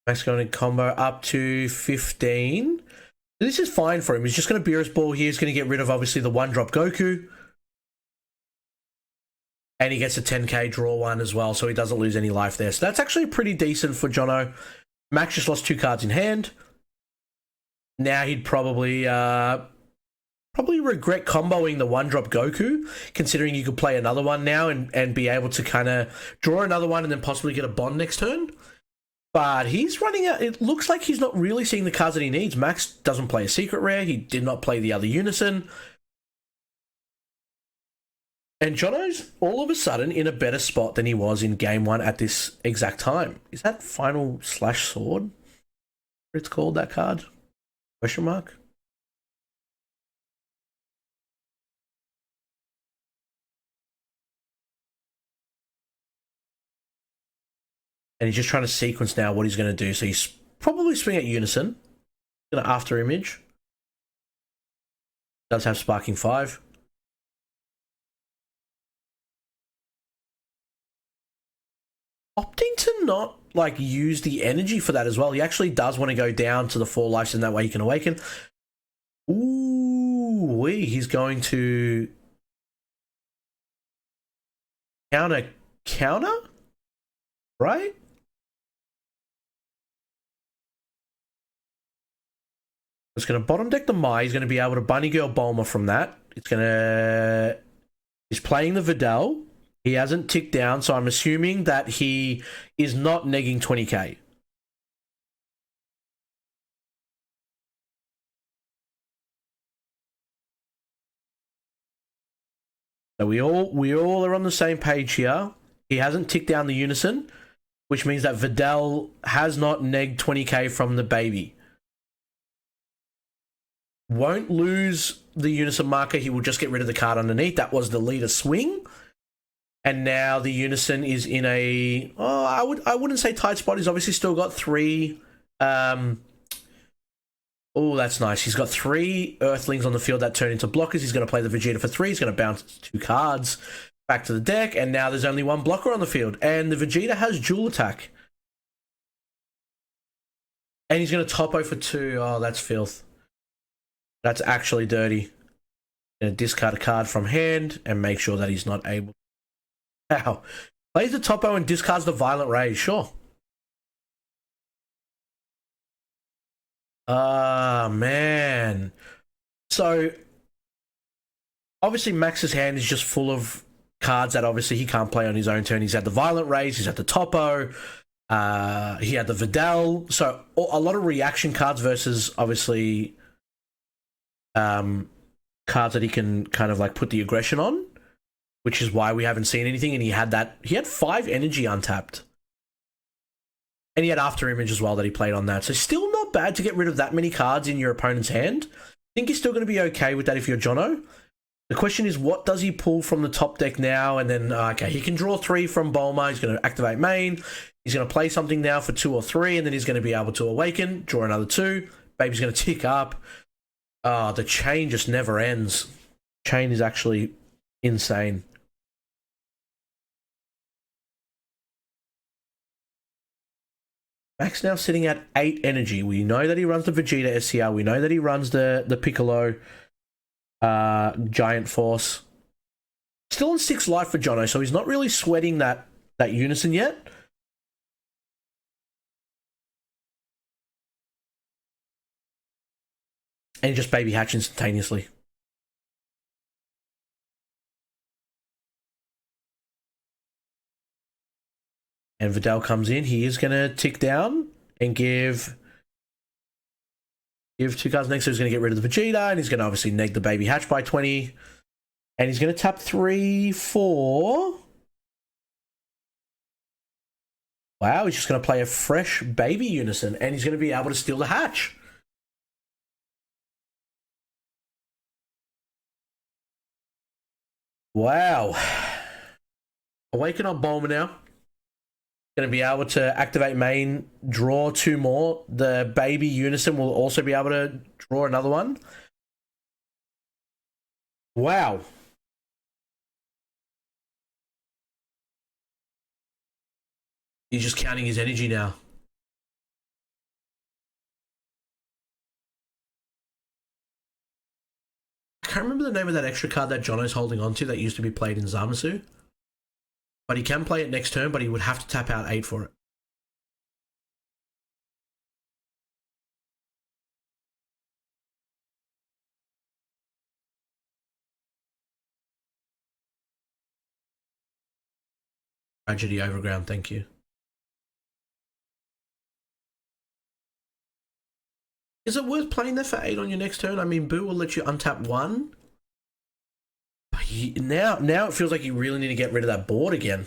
Max going to combo up to 15. This is fine for him. He's just going to Beerus ball here. He's going to get rid of, obviously, the one-drop Goku. And he gets a 10k draw one as well, so he doesn't lose any life there. So that's actually pretty decent for Jono. Max just lost 2 cards in hand. Now he'd probably regret comboing the one-drop Goku, considering you could play another one now and be able to kind of draw another one and then possibly get a Bond next turn. But he's running out. It looks like he's not really seeing the cards that he needs. Max doesn't play a secret rare. He did not play the other Unison. And Jono's all of a sudden in a better spot than he was in game 1 at this exact time. Is that Final Slash Sword? It's called that card? Question mark? And he's just trying to sequence now what he's going to do. So he's probably swing at Unison. Going to After Image. Does have Sparking 5. Opting to not like use the energy for that as well. He actually does want to go down to the 4 lives, and that way he can awaken. Ooh, he's going to counter, right? It's going to bottom deck the Mai. He's going to be able to Bunny Girl Bulma from that. He's playing the Videl. He hasn't ticked down, so I'm assuming that he is not negging 20k. So we all are on the same page here. He hasn't ticked down the Unison, which means that Videl has not negged 20k from the baby. Won't lose the Unison marker. He will just get rid of the card underneath. That was the leader swing. And now the Unison is in a... Oh, I wouldn't say tight spot. He's obviously still got 3... Oh, that's nice. He's got 3 Earthlings on the field that turn into blockers. He's going to play the Vegeta for 3. He's going to bounce 2 cards back to the deck. And now there's only 1 blocker on the field. And the Vegeta has dual attack. And he's going to topo for 2. Oh, that's filth. That's actually dirty. Going to discard a card from hand and make sure that he's not able... Wow. Plays the topo and discards the Violent Rage. Sure. Ah, man. So, obviously Max's hand is just full of cards that obviously he can't play on his own turn. He's had the Violent Rage, he's had the Topo. He had the Vidal, so a lot of reaction cards versus obviously cards that he can kind of like put the aggression on, which is why we haven't seen anything. And he had 5 energy untapped. And he had After Image as well that he played on that. So still not bad to get rid of that many cards in your opponent's hand. I think you're still going to be okay with that if you're Jono. The question is, what does he pull from the top deck now? And then, okay, he can draw 3 from Bulma. He's going to activate main. He's going to play something now for 2 or 3, and then he's going to be able to awaken, draw another 2. Baby's going to tick up. Oh, the chain just never ends. Chain is actually insane. Max now sitting at 8 energy. We know that he runs the Vegeta SCR. We know that he runs the Piccolo Giant Force. Still on 6 life for Jono, so he's not really sweating that unison yet. And he just baby hatch instantaneously. And Vidal comes in. He is going to tick down and give 2 cards next. So he's going to get rid of the Vegeta, and he's going to obviously neg the baby hatch by 20. And he's going to tap 3, 4. Wow, he's just going to play a fresh baby unison, and he's going to be able to steal the hatch. Wow. Awaken on Bulma now. Going to be able to activate main, draw 2 more. The baby unison will also be able to draw another one. Wow. He's just counting his energy now. I can't remember the name of that extra card that Jono's holding on to that used to be played in Zamasu. But he can play it next turn, but he would have to tap out 8 for it. Tragedy Overground, thank you. Is it worth playing there for 8 on your next turn? I mean, Boo will let you untap 1. But now it feels like you really need to get rid of that board again.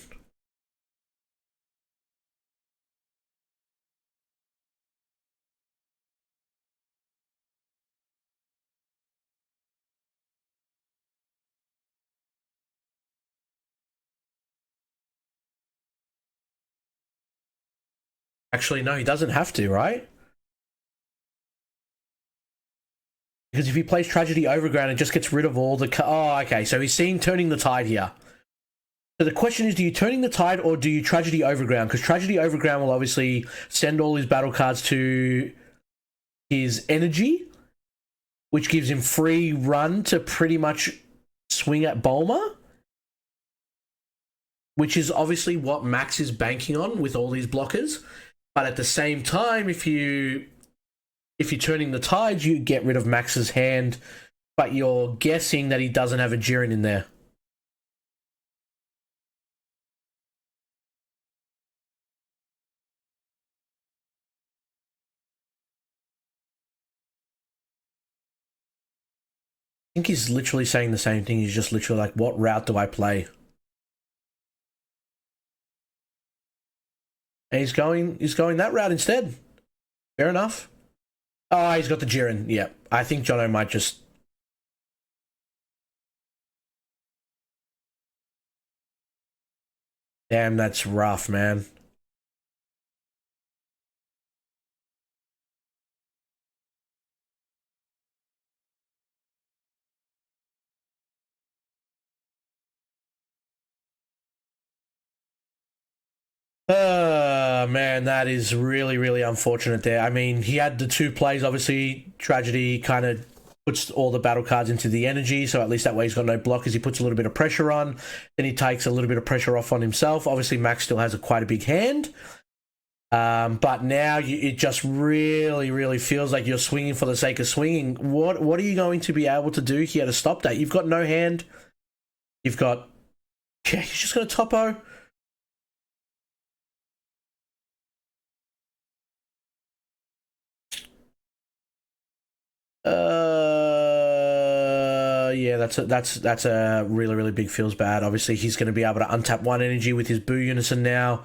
Actually, no, he doesn't have to, right? Because if he plays Tragedy Overground, it just gets rid of all the... Oh, okay, so he's seeing Turning the Tide here. So the question is, do you Turning the Tide or do you Tragedy Overground? Because Tragedy Overground will obviously send all his battle cards to his energy, which gives him free run to pretty much swing at Bulma, which is obviously what Max is banking on with all these blockers. But at the same time, if you're Turning the Tide, you get rid of Max's hand, but you're guessing that he doesn't have a Jiren in there. I think he's literally saying the same thing. He's just literally like, what route do I play? And he's going that route instead. Fair enough. Oh, he's got the Jiren. Yeah, I think Jono might just... Damn, that's rough, man. Man, that is really, really unfortunate there. I mean, he had the 2 plays, obviously. Tragedy kind of puts all the battle cards into the energy, so at least that way he's got no blockers. He puts a little bit of pressure on, then he takes a little bit of pressure off on himself. Obviously, Max still has quite a big hand. But now it just really, really feels like you're swinging for the sake of swinging. What are you going to be able to do here to stop that? You've got no hand. You've got... Yeah, he's just going to topo. Yeah, that's a really big feels bad. Obviously, he's going to be able to untap one energy with his Boo Unison now.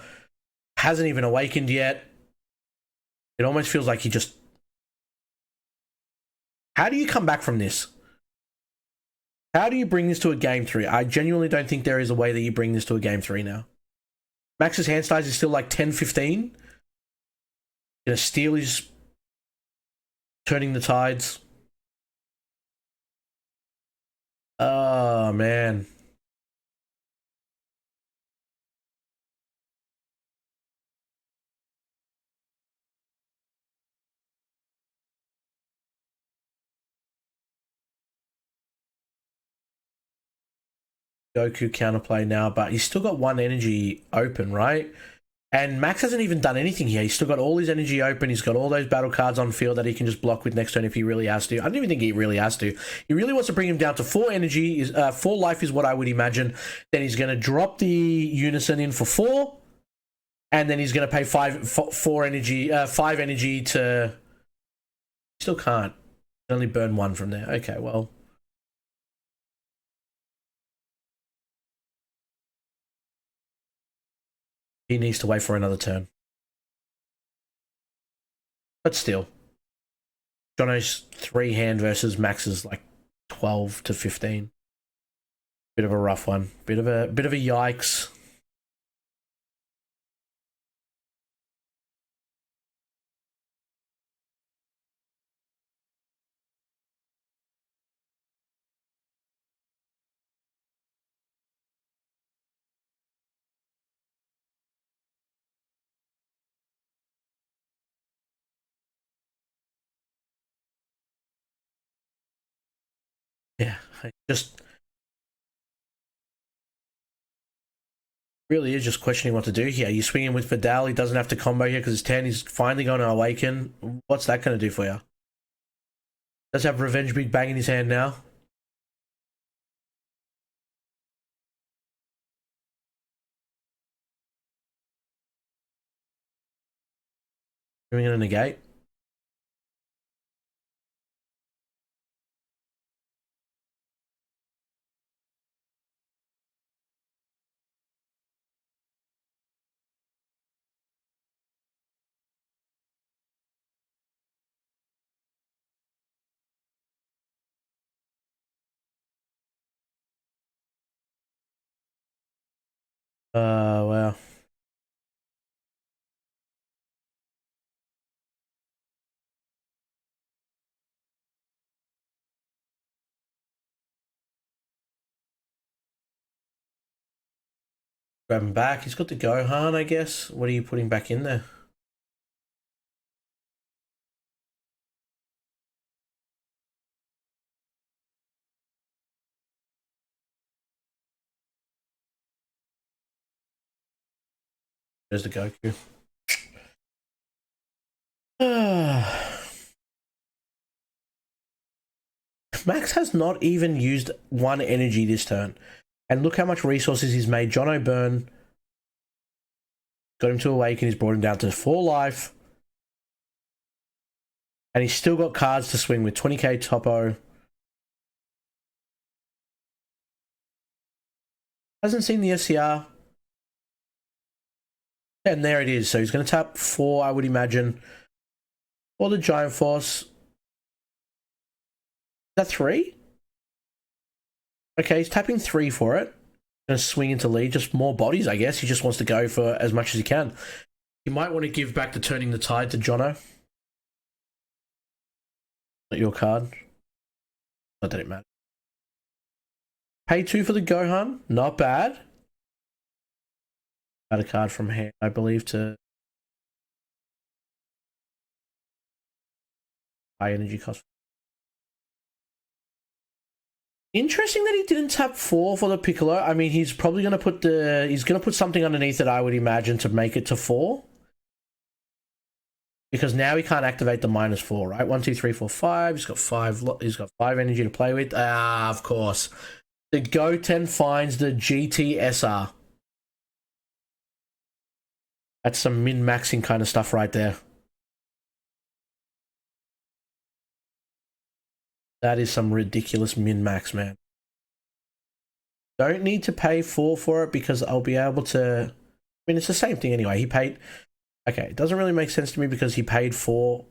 Hasn't even awakened yet. It almost feels like he just. How do you come back from this? How do you bring this to a game 3? I genuinely don't think there is a way that you bring this to a game 3 now. Max's hand size is still like 10-15. Gonna steal his turning the tides. Oh man. Goku counterplay now, but he's still got one energy open, right? And Max hasn't even done anything here. He's still got all his energy open. He's got all those battle cards on field that he can just block with next turn if he really has to. I don't even think he really has to. He really wants to bring him down to 4 energy. 4 life is what I would imagine. Then he's going to drop the Unison in for 4. And then he's going to pay 5 energy to... Still can't. Only burn 1 from there. Okay, well... He needs to wait for another turn. But still. Jono's 3 hand versus Max's like 12 to 15. Bit of a rough one. Bit of a yikes. Yeah, just really is just questioning what to do here. You swing him with Vidal, he doesn't have to combo here because his 10 is finally going to awaken. What's that going to do for you? Does have Revenge Big Bang in his hand now. Doing it a negate. Wow. Grab him back. He's got the Gohan, I guess. What are you putting back in there? There's the Goku. Max has not even used 1 energy this turn. And look how much resources he's made. Jono burn. Got him to awaken. He's brought him down to 4 life. And he's still got cards to swing with. 20k Topo. Hasn't seen the SCR. And there it is. So he's going to tap 4, I would imagine. Or the Giant Force. Is that 3? Okay, he's tapping 3 for it. Going to swing into lead. Just more bodies, I guess. He just wants to go for as much as he can. You might want to give back the Turning the Tide to Jono. Not your card. Not that it matters. Pay 2 for the Gohan. Not bad. Got a card from hand, I believe, to high energy cost. Interesting that he didn't tap 4 for the Piccolo. I mean, he's probably going to put something underneath it, I would imagine, to make it to 4. Because now he can't activate the -4, right? 1, 2, 3, 4, 5. He's got 5. He's got 5 energy to play with. Ah, of course. The Goten finds the GTSR. That's some min-maxing kind of stuff right there. That is some ridiculous min-max, man. Don't need to pay 4 for it because I'll be able to... I mean, it's the same thing anyway. He paid... Okay, it doesn't really make sense to me because he paid 4...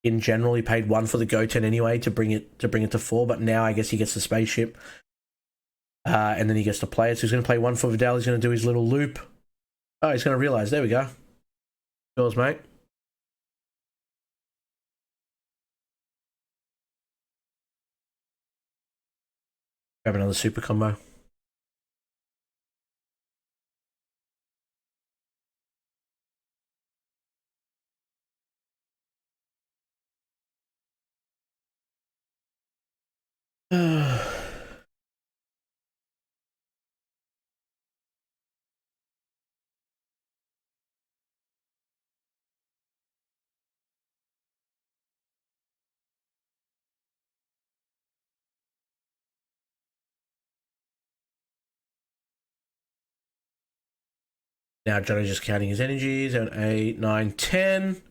In general, he paid 1 for the Goten anyway to bring it to 4, but now I guess he gets the spaceship. And then he gets to play it. So he's going to play 1 for Vidal. He's going to do his little loop. Oh, he's going to realise. There we go. Yours, mate. Grab another super combo. Now Johnny's just counting his energies. 7, 8, 9, 10.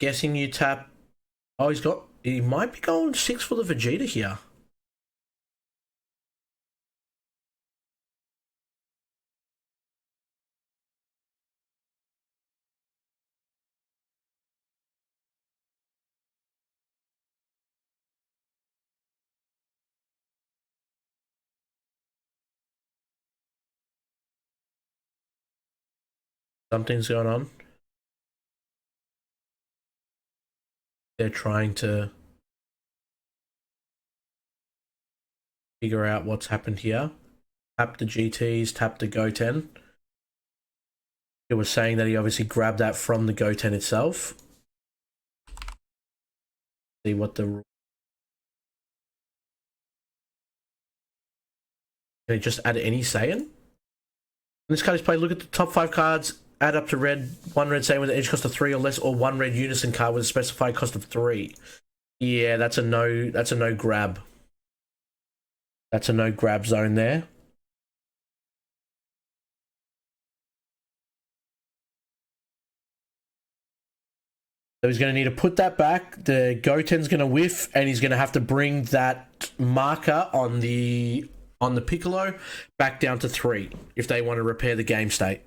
Guessing you tap... Oh, he might be going 6 for the Vegeta here. Something's going on. They're trying to figure out what's happened here. Tap the GTs, tap the Goten. It was saying that he obviously grabbed that from the Goten itself. See what the... Can he just add any Saiyan? In this card is played, look at the top 5 cards, add up to red, 1 red Saiyan with an edge cost of 3 or less, or 1 red unison card with a specified cost of 3. Yeah, that's a no grab. That's a no grab zone there. So he's going to need to put that back. The Goten's going to whiff, and he's going to have to bring that marker on the Piccolo back down to 3 if they want to repair the game state.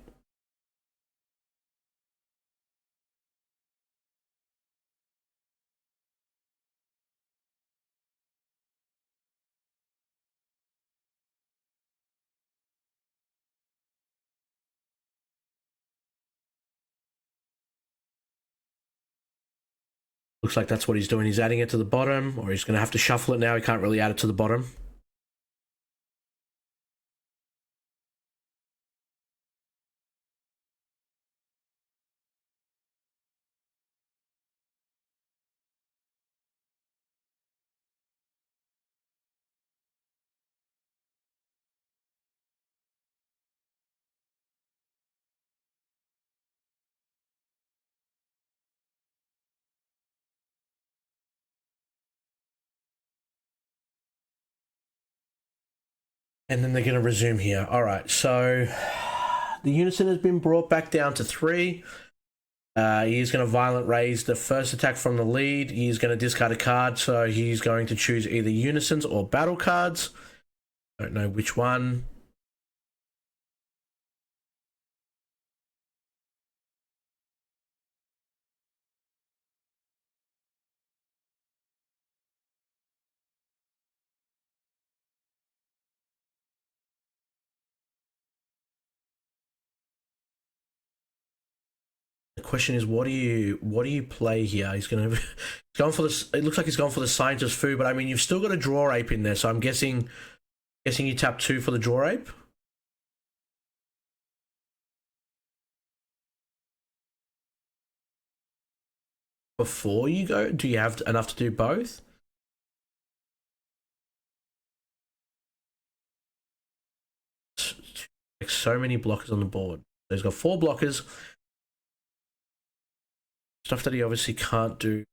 Looks like that's what he's doing. He's adding it to the bottom, or he's going to have to shuffle it now. He can't really add it to the bottom. And then they're going to resume here. All right, so the unison has been brought back down to 3. He's going to violent raise the first attack from the lead. He's going to discard a card, so he's going to choose either unisons or battle cards. Don't know which one. The question is, what do you play here? He's going for this. It looks like he's gone for the scientist food, but I mean, you've still got a draw ape in there, so I'm guessing you tap 2 for the draw ape. Before you go, do you have enough to do both? So many blockers on the board. So he's got 4 blockers. Stuff that he obviously can't do.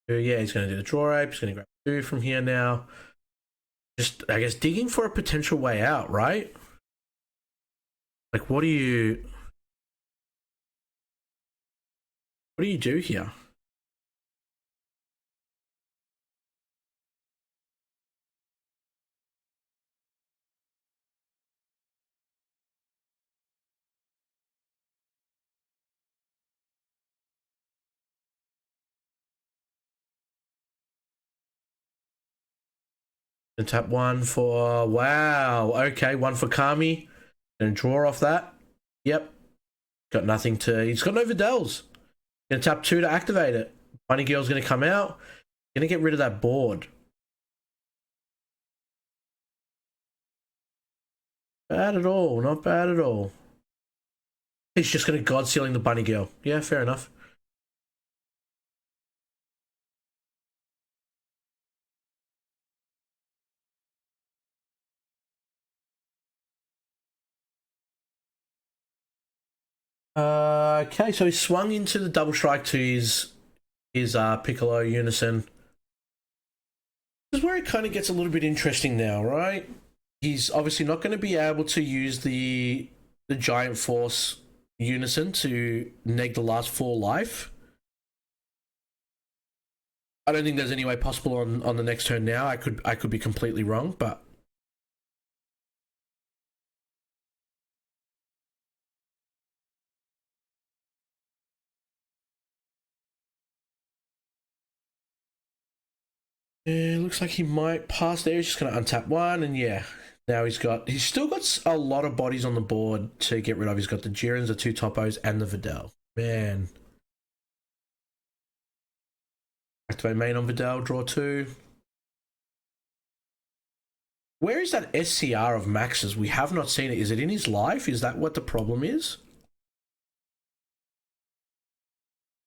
Yeah, he's going to do the draw ape. He's going to grab 2 from here now. Just, I guess, digging for a potential way out, right? Like, what do you do here? And tap 1 for, wow, okay, 1 for Kami. Gonna draw off that. Yep. Got nothing to, he's got no Videls. Gonna tap 2 to activate it. Bunny Girl's gonna come out. Gonna get rid of that board. Bad at all, not bad at all. He's just gonna God Sealing the Bunny Girl. Yeah, fair enough. Okay, so he swung into the double strike to his Piccolo Unison. This is where it kind of gets a little bit interesting now, right? He's obviously not going to be able to use the Giant Force Unison to neg the last 4 life. I don't think there's any way possible on the next turn now. I could be completely wrong, but it looks like he might pass there. He's just going to untap 1, and yeah, now he's still got a lot of bodies on the board to get rid of. He's got the Jirens, the 2 Toppos, and the Videl. Man. Activate main on Videl, draw 2. Where is that SCR of Max's? We have not seen it. Is it in his life? Is that what the problem is?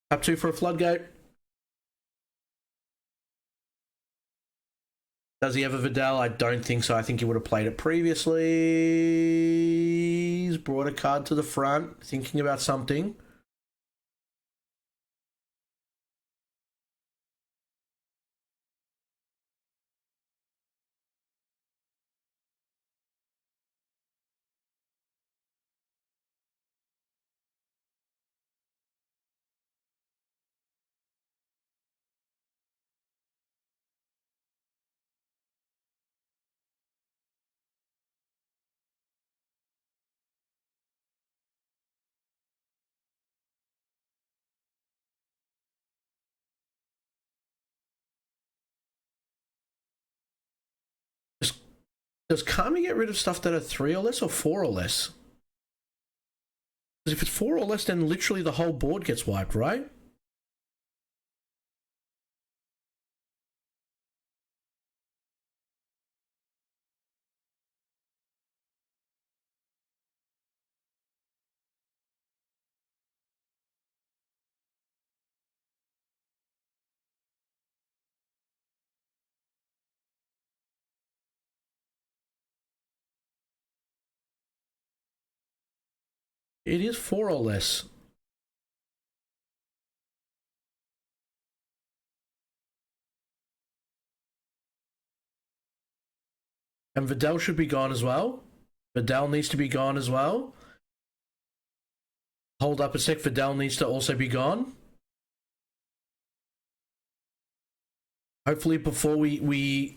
Tap 2 for a Floodgate. Does he have a Videl? I don't think so. I think he would have played it previously. He's brought a card to the front, thinking about something. Does Kami get rid of stuff that are 3 or less or 4 or less? Because if it's 4 or less, then literally the whole board gets wiped, right? It is 4 or less. And Videl should be gone as well. Videl needs to be gone as well. Hold up a sec. Videl needs to also be gone. Hopefully, before we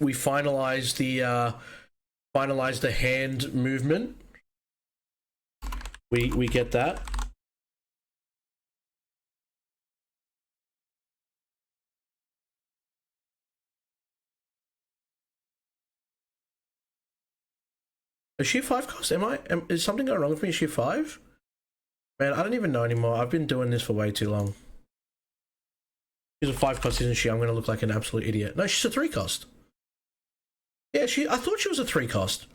finalize the hand movement, we get that. Is she 5 cost? Is something going wrong with me? Is she 5? Man, I don't even know anymore. I've been doing this for way too long. She's a 5 cost, isn't she? I'm going to look like an absolute idiot. No, she's a 3 cost. Yeah, I thought she was a 3 cost.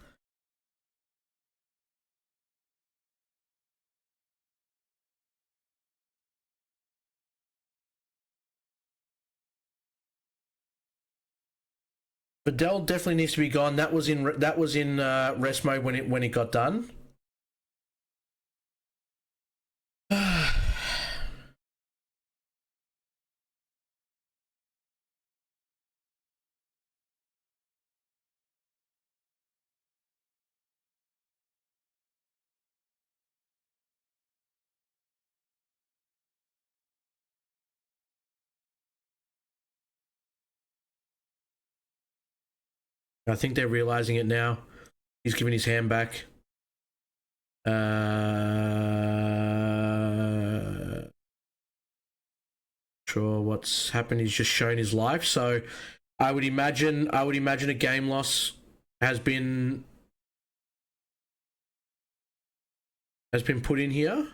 Videl definitely needs to be gone. That was in rest mode when it got done. I think they're realizing it now. He's giving his hand back. Sure, what's happened? He's just shown his life. So, I would imagine a game loss has been put in here.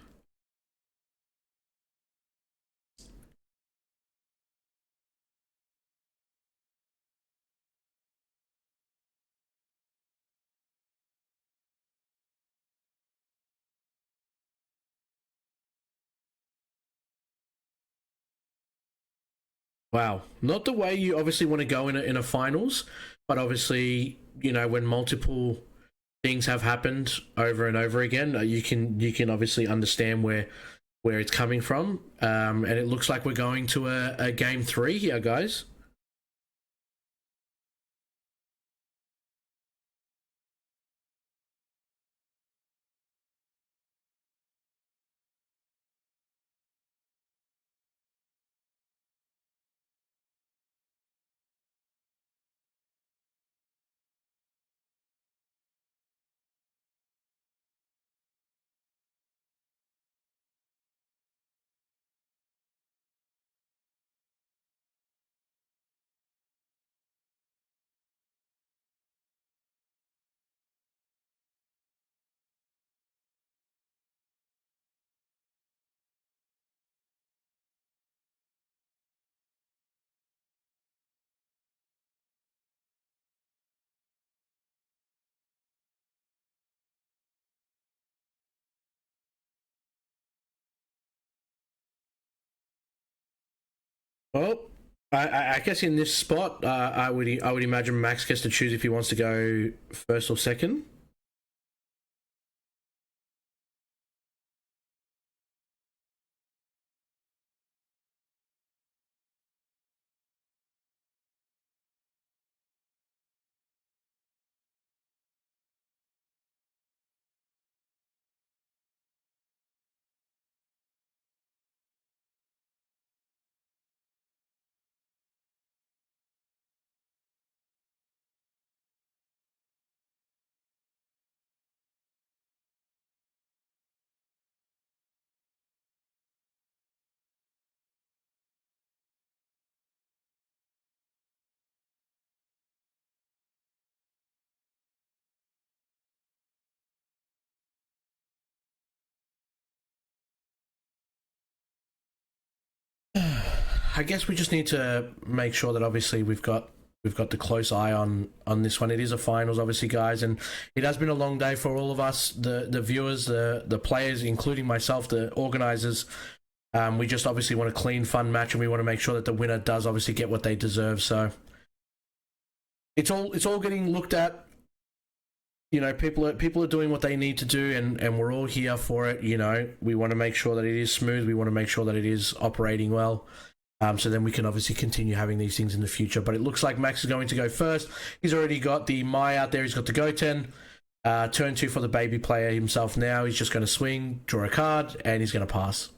Wow, not the way you obviously want to go in a finals, but obviously, you know, when multiple things have happened over and over again, you can obviously understand where it's coming from. And it looks like we're going to a game 3 here, guys. Well, I guess in this spot, I would imagine Max gets to choose if he wants to go first or second. I guess we just need to make sure that obviously we've got the close eye on this one. It is a finals, obviously, guys, and it has been a long day for all of us, the viewers, the players, including myself, the organisers. We just obviously want a clean, fun match, and we want to make sure that the winner does obviously get what they deserve. So it's all getting looked at. You know, people are doing what they need to do, and we're all here for it. You know, we want to make sure that it is smooth. We want to make sure that it is operating well. So then we can obviously continue having these things in the future. But it looks like Max is going to go first. He's already got the Mai out there. He's got the Goten. Turn 2 for the baby player himself now. He's just going to swing, draw a card, and he's going to pass.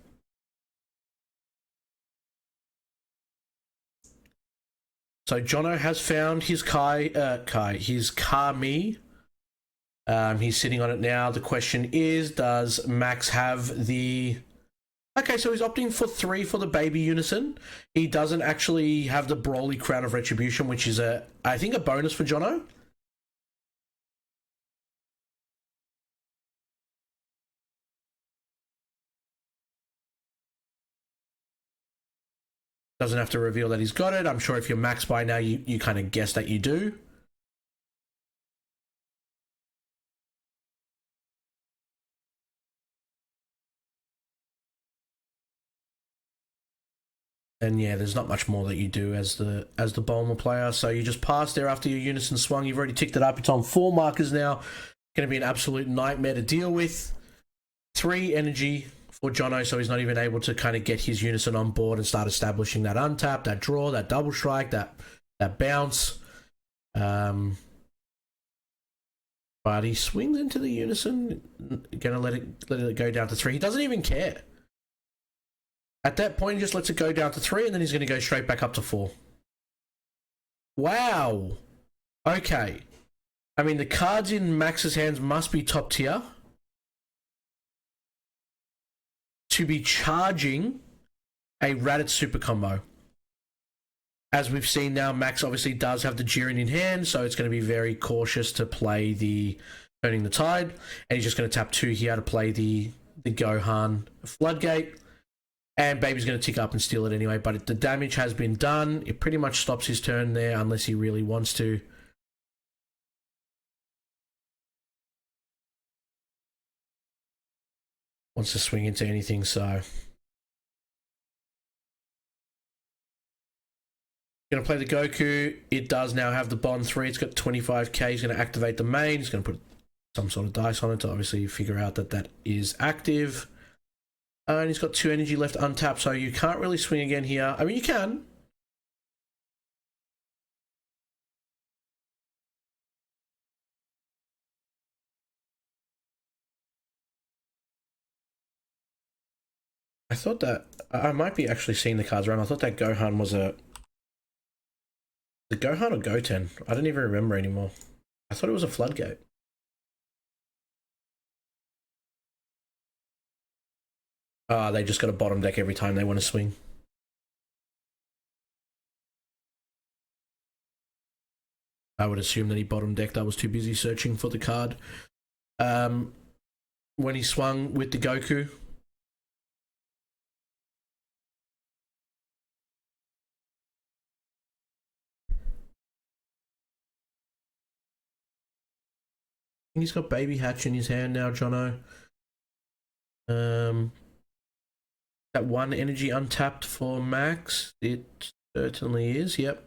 So Jono has found his his Kami. He's sitting on it now. The question is, does Max have the... Okay, so he's opting for 3 for the baby unison. He doesn't actually have the Broly Crown of Retribution, which is I think a bonus for Jono. Doesn't have to reveal that he's got it. I'm sure if you're Max by now, you kind of guess that you do. And yeah, there's not much more that you do as the Bulma player. So you just pass there after your unison swung. You've already ticked it up. It's on 4 markers now. Going to be an absolute nightmare to deal with. 3 energy for Jono, so he's not even able to kind of get his unison on board and start establishing that untap, that draw, that double strike, that bounce. But he swings into the unison. Going to let it go down to 3. He doesn't even care. At that point, he just lets it go down to 3, and then he's going to go straight back up to 4. Wow. Okay. I mean, the cards in Max's hands must be top tier to be charging a Raditz super combo. As we've seen now, Max obviously does have the Jiren in hand, so it's going to be very cautious to play the Turning the Tide, and he's just going to tap 2 here to play the Gohan Floodgate, and Baby's going to tick up and steal it anyway, but the damage has been done. It pretty much stops his turn there unless he really wants to. Wants to swing into anything, so... Going to play the Goku. It does now have the Bond 3. It's got 25k. He's going to activate the main. He's going to put some sort of dice on it to obviously figure out that that is active. And he's got 2 energy left untapped, so you can't really swing again here. I mean, you can. I thought that... I might be actually seeing the cards wrong. I thought that Gohan was a... The Gohan or Goten? I don't even remember anymore. I thought it was a Floodgate. They just got a bottom deck every time they want to swing. I would assume that he bottom decked. I was too busy searching for the card. When he swung with the Goku. He's got Baby Hatch in his hand now, Jono. That 1 energy untapped for Max. It certainly is, yep.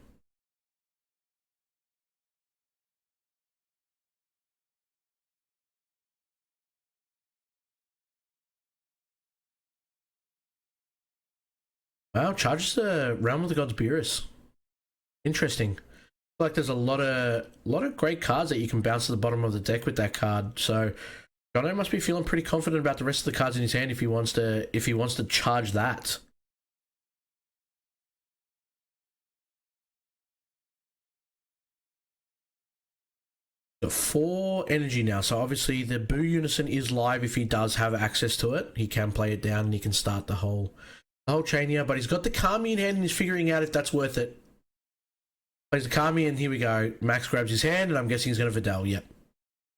Wow, charges the Realm of the Gods Beerus. Interesting. Like there's a lot of great cards that you can bounce to the bottom of the deck with that card. So Jono must be feeling pretty confident about the rest of the cards in his hand if he wants to charge that. Got 4 energy now, so obviously the Boo Unison is live if he does have access to it. He can play it down and he can start the whole chain here, but he's got the Kami in hand and he's figuring out if that's worth it. Plays the Kami, and here we go. Max grabs his hand, and I'm guessing he's going to Videl. Yep.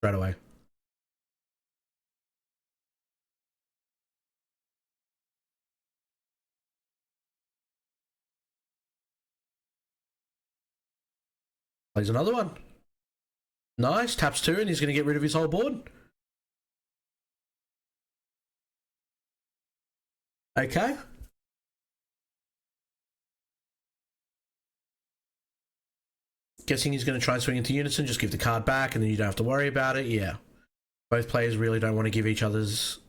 Right away. Plays another one. Nice. Taps 2, and he's going to get rid of his whole board. Okay. Guessing he's going to try and swing into Unison, just give the card back, and then you don't have to worry about it. Yeah. Both players really don't want to give each other's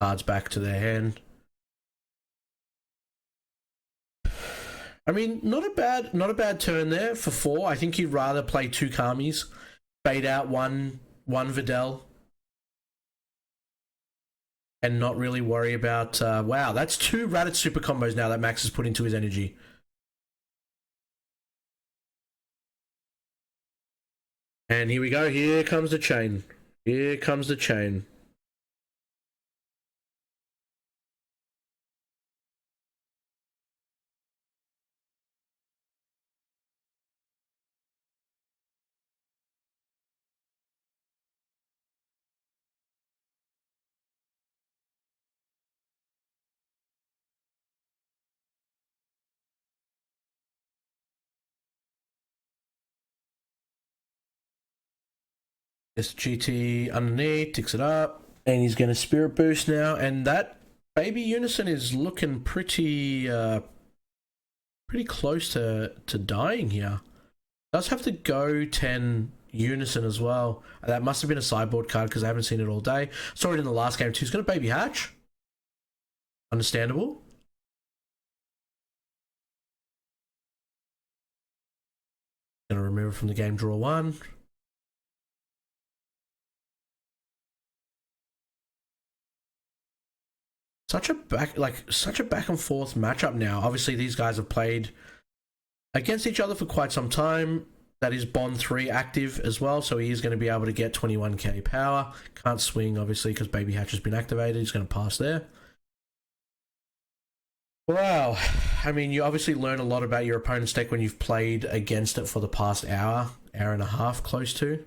cards back to their hand. I mean, not a bad turn there for 4. I think you'd rather play 2 Kamis, bait out one Videl, and not really worry about... wow, that's 2 Raditz super combos now that Max has put into his energy. And here we go. Here comes the chain. Here comes the chain. SGT underneath, ticks it up, and he's going to Spirit Boost now, and that Baby Unison is looking pretty close to dying here. Does have to go 10 Unison as well. That must have been a sideboard card because I haven't seen it all day. Saw it in the last game too. He's going to Baby Hatch. Understandable. Going to remove it from the game, draw 1. Such a back and forth matchup now. Obviously, these guys have played against each other for quite some time. That is Bond 3 active as well, so he is going to be able to get 21k power. Can't swing, obviously, because Baby Hatch has been activated. He's going to pass there. Wow. I mean, you obviously learn a lot about your opponent's deck when you've played against it for the past hour and a half, close to.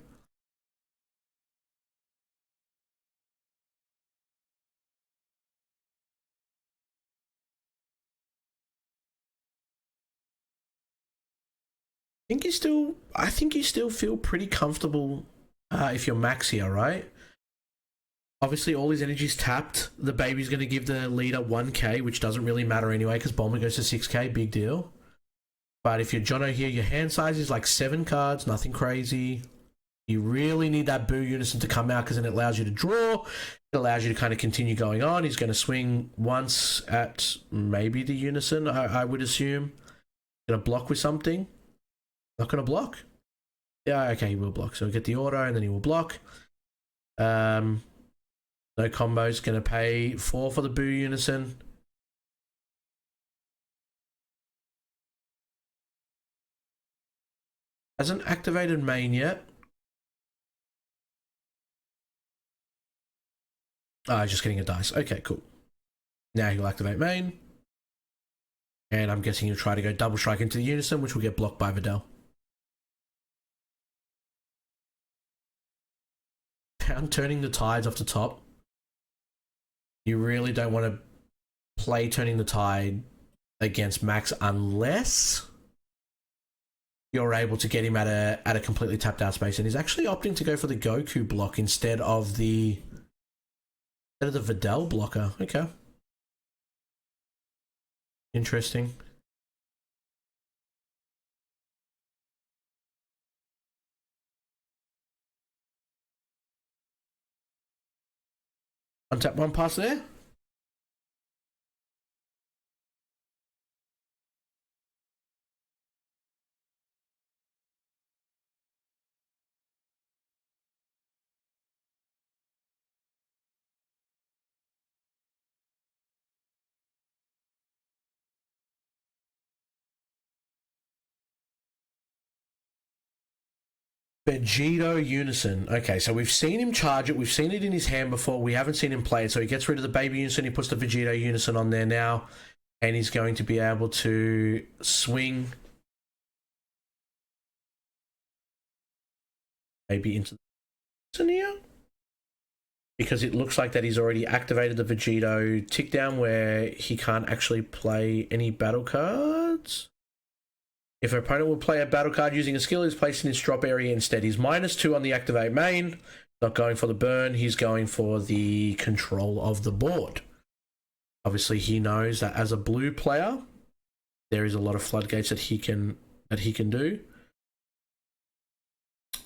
I think you still feel pretty comfortable if you're Max here, right? Obviously, all his energy's tapped. The Baby's going to give the leader 1k, which doesn't really matter anyway, because Bulma goes to 6k, big deal. But if you're Jono here, your hand size is like 7 cards, nothing crazy. You really need that Boo Unison to come out, because then it allows you to draw. It allows you to kind of continue going on. He's going to swing once at maybe the Unison, I would assume. Going to block with something. Not going to block. Yeah, okay, he will block. So we'll get the auto, and then he will block. No combo's going to pay 4 for the Boo Unison. Hasn't activated main yet. Ah, just getting a dice. Okay, cool. Now he'll activate main. And I'm guessing he'll try to go double strike into the Unison, which will get blocked by Videl. Turning the tides off the top. You really don't want to play turning the tide against Max unless you're able to get him at a completely tapped out space. And he's actually opting to go for the Goku block instead of the Videl blocker. Okay. Interesting. Untap one pass there. Vegito Unison. Okay, so we've seen him charge it. We've seen it in his hand before. We haven't seen him play it. So he gets rid of the Baby Unison. He puts the Vegito Unison on there now. And he's going to be able to swing maybe into the here. Because it looks like that he's already activated the Vegito tick down where he can't actually play any battle cards. If an opponent will play a battle card using a skill, he's placed in his drop area instead. He's -2 on the activate main. Not going for the burn. He's going for the control of the board. Obviously, he knows that as a blue player, there is a lot of floodgates that he can do.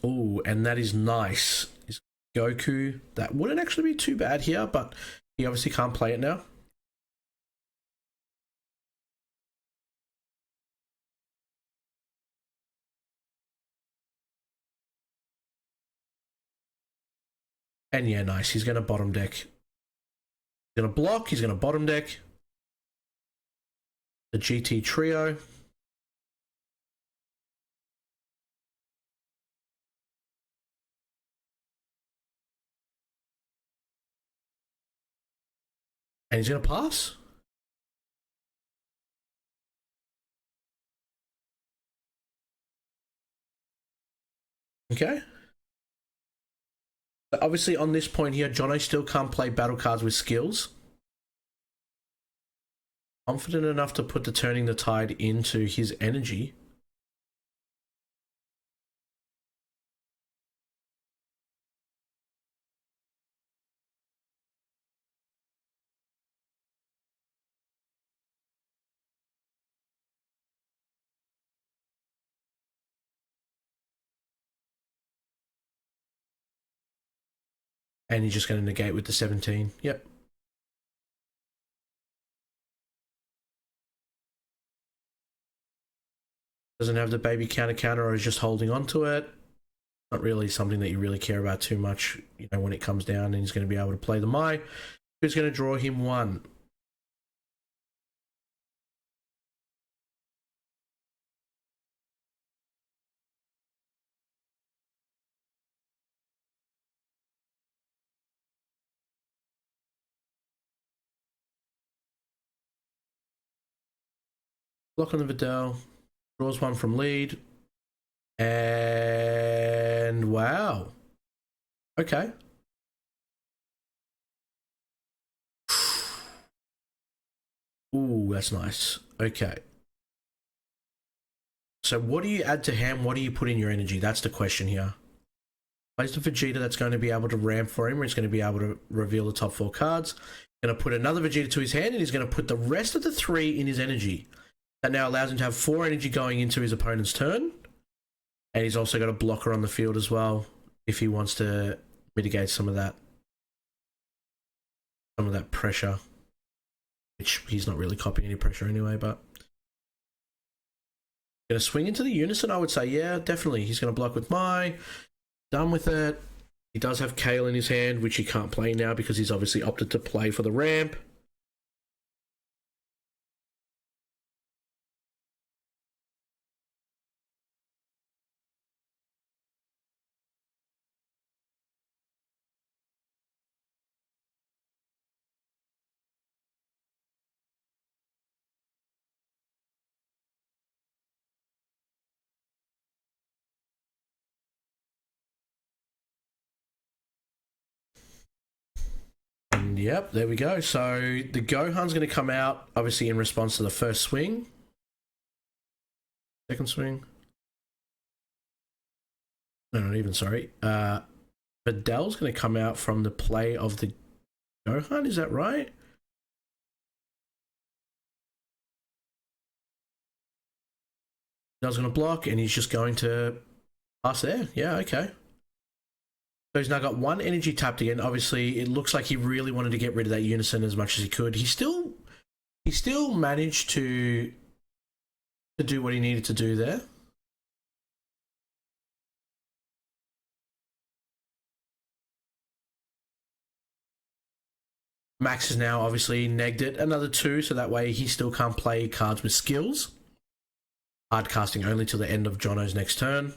Ooh, and that is nice. Is Goku. That wouldn't actually be too bad here, but he obviously can't play it now. And yeah, nice. He's going to bottom deck. He's going to block. He's going to bottom deck. The GT Trio. And he's going to pass. Okay. But obviously, on this point here, Jono still can't play battle cards with skills. Confident enough to put the turning the tide into his energy. And he's just going to negate with the 17. Yep. Doesn't have the baby counter or is just holding on to it. Not really something that you really care about too much, you know, when it comes down, and he's going to be able to play the Mai, who's going to draw him 1. Block on the Vidal. Draws one from lead. And wow. Okay. Ooh, that's nice. Okay. So what do you add to hand? What do you put in your energy? That's the question here. Plays the Vegeta that's going to be able to ramp for him, or he's going to be able to reveal the top 4 cards. Going to put another Vegeta to his hand, and he's going to put the rest of the 3 in his energy. That now allows him to have 4 energy going into his opponent's turn. And he's also got a blocker on the field as well, if he wants to mitigate some of that pressure. Which he's not really copying any pressure anyway, but... Going to swing into the Unison, I would say. Yeah, definitely. He's going to block with Mai. Done with it. He does have Kale in his hand, which he can't play now because he's obviously opted to play for the ramp. And yep, there we go. So the Gohan's going to come out, obviously in response to the first swing. Second swing. No, not even, sorry. Vidal's going to come out from the play of the Gohan, is that right? Vidal's going to block, and he's just going to pass there. Yeah, okay. So he's now got 1 energy tapped again. Obviously, it looks like he really wanted to get rid of that Unison as much as he could. He still managed to do what he needed to do there. Max has now obviously negged it another 2, so that way he still can't play cards with skills. Hard casting only till the end of Jono's next turn.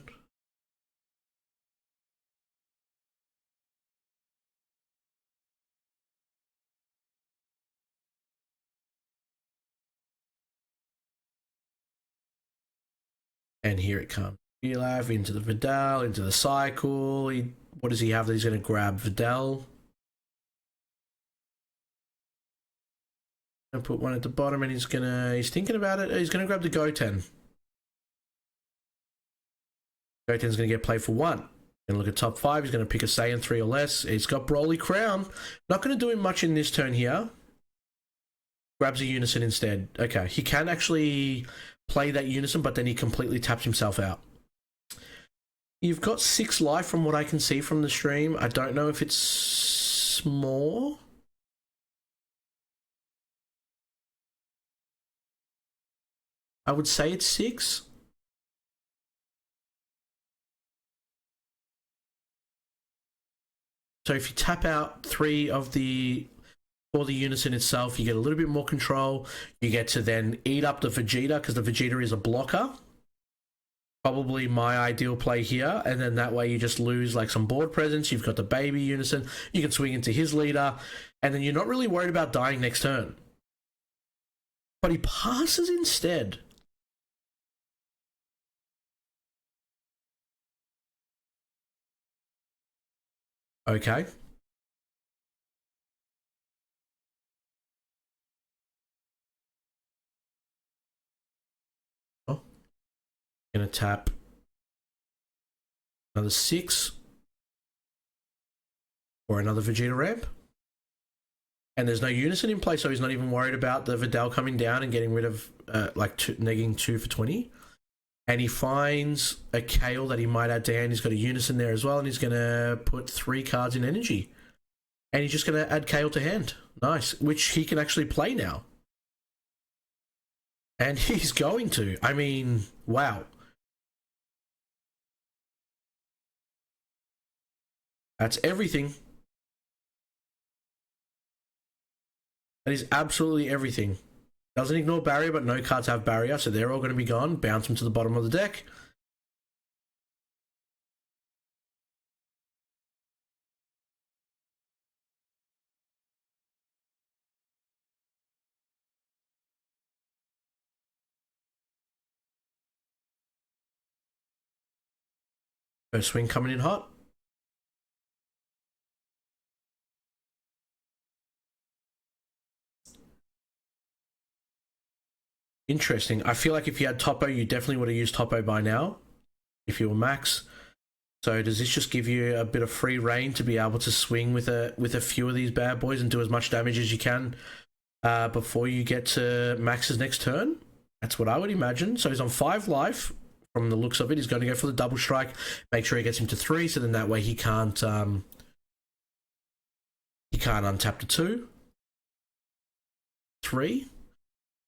And here it comes. Pilaf into the Vidal, into the cycle. What does he have that he's going to grab? Vidal. And put one at the bottom, and he's thinking about it. He's gonna grab the Goten. Goten's gonna get played for 1. Gonna look at top 5. He's gonna pick a Saiyan 3 or less. He's got Broly Crown. Not gonna do him much in this turn here. Grabs a Unison instead. Okay, he can actually play that Unison, but then he completely taps himself out. You've got 6 life from what I can see from the stream. I don't know if it's more. I would say it's 6. So if you tap out 3 of the... for the Unison itself, you get a little bit more control. You get to then eat up the Vegeta, because the Vegeta is a blocker. Probably my ideal play here, and then that way you just lose like some board presence. You've got the baby Unison. You can swing into his leader, and then you're not really worried about dying next turn. But he passes instead. Okay. Oh. Gonna tap another 6 or another Vegeta ramp. And there's no Unison in play, so he's not even worried about the Vidal coming down and getting rid of, negging 2 for 20. And he finds a Kale that he might add to hand. He's got a Unison there as well, and he's going to put 3 cards in energy. And he's just going to add Kale to hand. Nice. Which he can actually play now. And he's going to. I mean, wow. That's everything. That is absolutely everything. Doesn't ignore barrier, but no cards have barrier, so they're all going to be gone. Bounce them to the bottom of the deck. First swing coming in hot. Interesting. I feel like if you had Topo, you definitely would have used Topo by now if you were Max. So does this just give you a bit of free reign to be able to swing with a few of these bad boys and do as much damage as you can before you get to Max's next turn? That's what I would imagine. So he's on 5 life. From the looks of it, he's going to go for the double strike. Make sure he gets him to 3, so then that way he can't untap to 2. 3.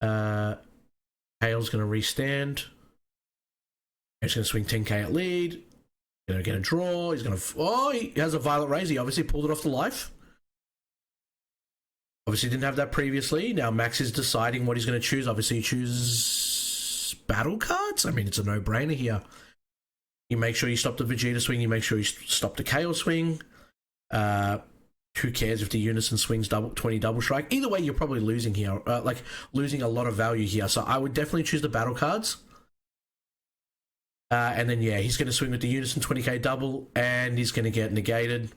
Hale's going to restand. He's going to swing 10k at lead. Going to get a draw. He's going to... Oh, he has a Violet Raise. He obviously pulled it off the life. Obviously didn't have that previously. Now Max is deciding what he's going to choose. Obviously he chooses battle cards. I mean, it's a no-brainer here. You make sure you stop the Vegeta swing. You make sure you stop the KO swing. Who cares if the Unison swings 20 double strike? Either way, you're probably losing here. Like, losing a lot of value here. So I would definitely choose the battle cards. And then, yeah, he's going to swing with the Unison 20k double, and he's going to get negated.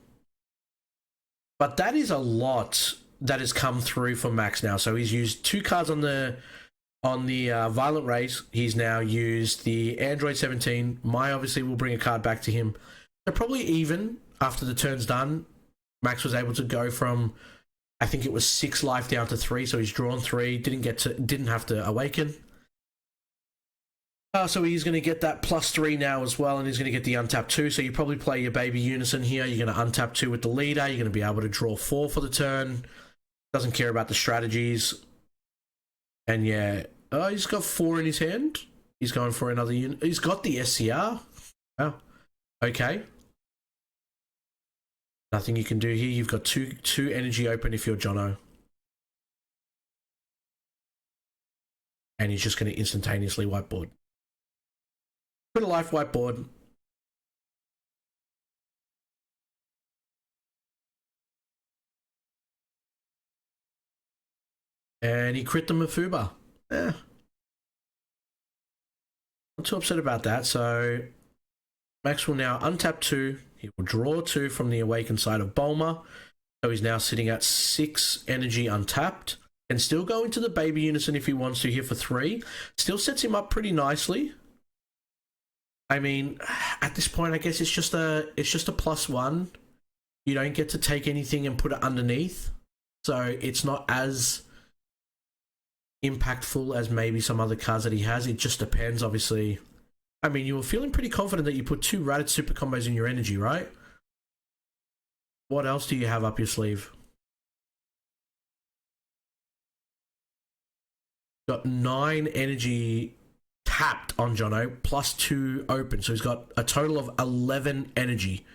But that is a lot that has come through for Max now. So he's used 2 cards on the Violent Rays. He's now used the Android 17. Mai obviously will bring a card back to him. They're probably even after the turn's done. Max was able to go from, I think it was 6 life down to 3, so he's drawn 3. Didn't have to awaken. So he's going to get that +3 now as well, and he's going to get the untap 2. So you probably play your baby Unison here. You're going to untap 2 with the leader. You're going to be able to draw 4 for the turn. Doesn't care about the strategies. And yeah, he's got 4 in his hand. He's going for another unit. He's got the SCR. Oh, okay. Nothing you can do here. You've got two energy open if you're Jono. And he's just going to instantaneously whiteboard. Put a life whiteboard. And he crit the Mafuba. Not too upset about that. So Max will now untap 2. He will draw 2 from the awakened side of Bulma. So he's now sitting at 6 energy untapped. Can still go into the baby Unison if he wants to here for 3. Still sets him up pretty nicely. I mean, at this point, I guess it's just a +1. You don't get to take anything and put it underneath. So it's not as impactful as maybe some other cards that he has. It just depends, obviously. I mean, you were feeling pretty confident that you put 2 Raditz super combos in your energy, right? What else do you have up your sleeve? Got 9 energy tapped on Jono, +2 open. So he's got a total of 11 energy.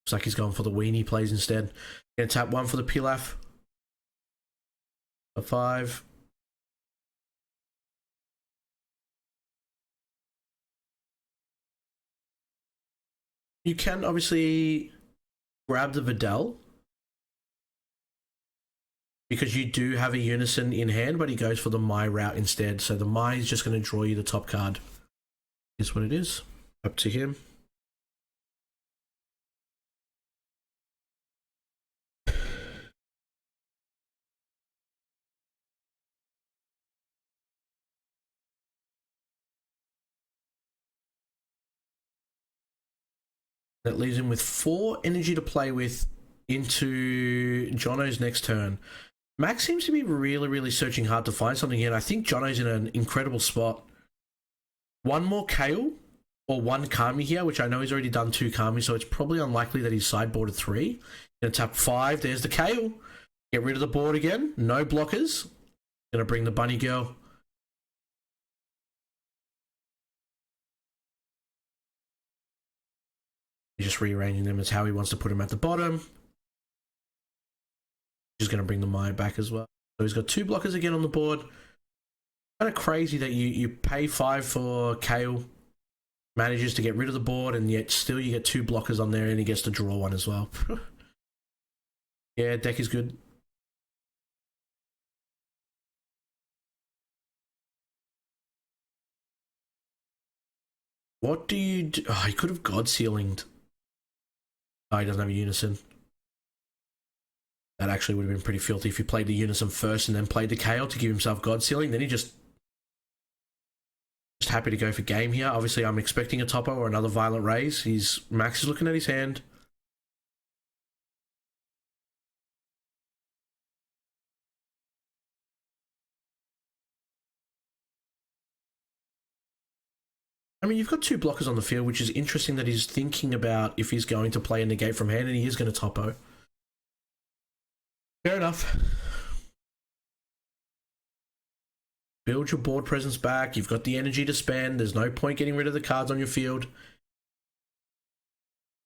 Looks like he's going for the weenie plays instead. Gonna tap 1 for the Pilaf. A 5. You can obviously grab the Videl because you do have a Unison in hand, but he goes for the Mai route instead. So the Mai is just going to draw you the top card. Is what it is. Up to him. That leaves him with 4 energy to play with into Jono's next turn. Max seems to be really searching hard to find something here, and I think Jono's in an incredible spot. 1 more Kale or 1 Kami here, which I know he's already done 2 Kami, so it's probably unlikely that he's sideboarded 3. Gonna tap 5. There's the Kale. Get rid of the board again. No blockers. Gonna bring the Bunny Girl. He's just rearranging them as how he wants to put them at the bottom. He's going to bring the Mai back as well. So he's got 2 blockers again on the board. Kind of crazy that you pay 5 for Kale, manages to get rid of the board, and yet still you get 2 blockers on there, and he gets to draw 1 as well. Yeah, deck is good. What do you do? Oh, he could have God Sealinged. Oh, he doesn't have a Unison. That actually would have been pretty filthy if he played the Unison first and then played the KO to give himself God Sealing. Then he just happy to go for game here. Obviously, I'm expecting a Topo or another Violent Raise. Max is looking at his hand. I mean, you've got two blockers on the field, which is interesting that he's thinking about if he's going to play a negate from hand, and he is going to Topo. Fair enough. Build your board presence back. You've got the energy to spend. There's no point getting rid of the cards on your field.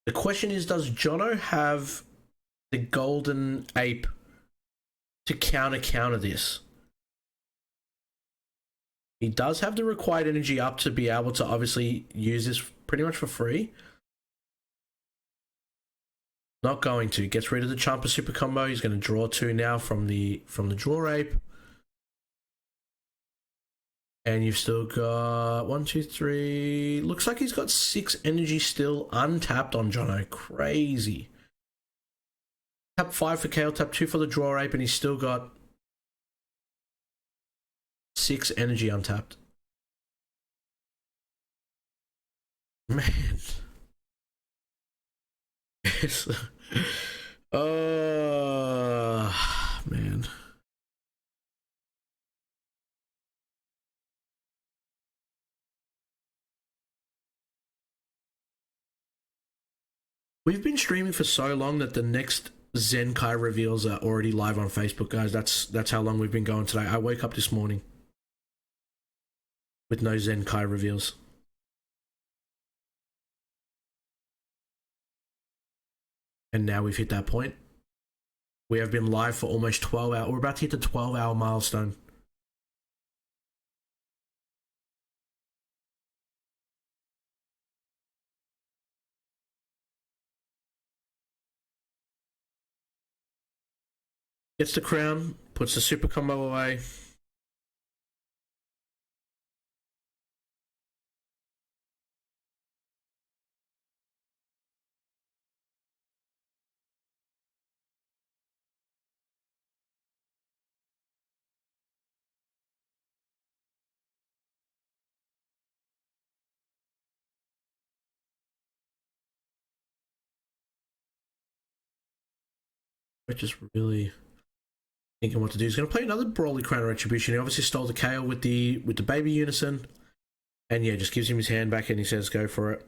The question is, does Jono have the golden ape to counter this? He does have the required energy up to be able to obviously use this pretty much for free. Not going to. Gets rid of the Champa super combo. He's going to draw 2 now from the draw ape. And you've still got 1, 2, 3. Looks like he's got 6 energy still untapped on Jono. Crazy. Tap 5 for Kale, tap 2 for the draw ape, and he's still got 6 energy untapped. Man. Yes. Man. We've been streaming for so long that the next Zenkai reveals are already live on Facebook, guys. That's how long we've been going today. I woke up this morning with no Zenkai reveals. And now we've hit that point. We have been live for almost 12 hours. We're about to hit the 12-hour milestone. Gets the crown, puts the super combo away. We're just really thinking what to do. He's going to play another Brawly Crown Retribution. He obviously stole the KO with the baby Unison. And yeah, just gives him his hand back and he says go for it.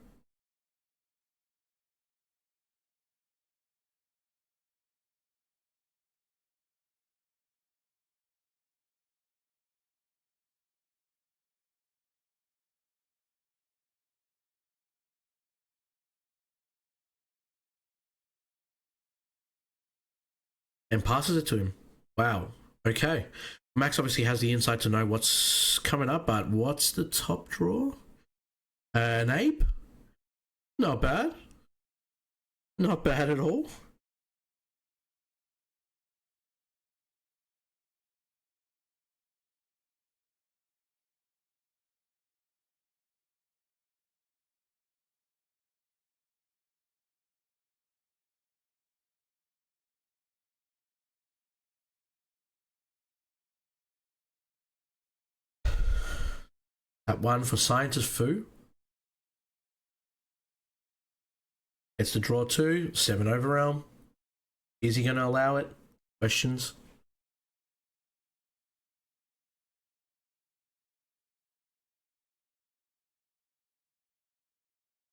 And passes it to him. Wow. Okay. Max obviously has the insight to know what's coming up, but what's the top draw? An ape? Not bad. Not bad at all. At 1 for Scientist Fu. Gets to draw 2, 7 Overrealm. Is he going to allow it? Questions.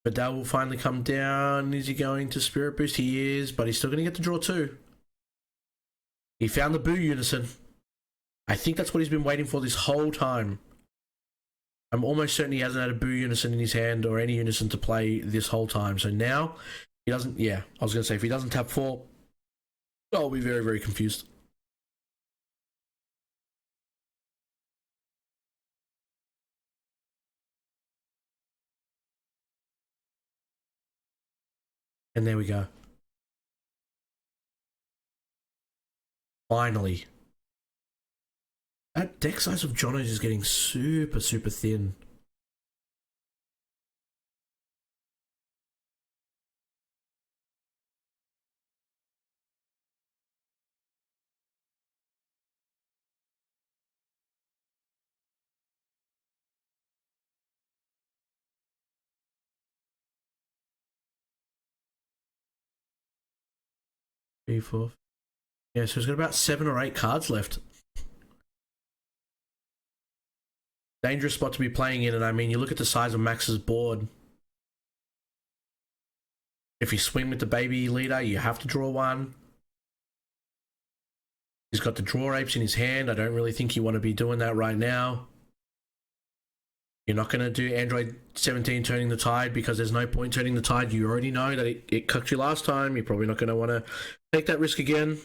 Vidal will finally come down. Is he going to Spirit Boost? He is, but he's still going to get to draw 2. He found the Boo Unison. I think that's what he's been waiting for this whole time. I'm almost certain he hasn't had a Boo Unison in his hand or any Unison to play this whole time. So now, he doesn't... Yeah, I was going to say, if he doesn't tap 4, I'll be very, very confused. And there we go. Finally. That deck size of Jono's is getting super, super thin. 3, 4. Yeah, so he's got about 7 or 8 cards left. Dangerous spot to be playing in, and I mean, you look at the size of Max's board. If you swing with the baby leader, you have to draw one. He's got the draw apes in his hand. I don't really think you want to be doing that right now. You're not going to do Android 17 turning the tide because there's no point turning the tide. You already know that it cucked you last time. You're probably not going to want to take that risk again.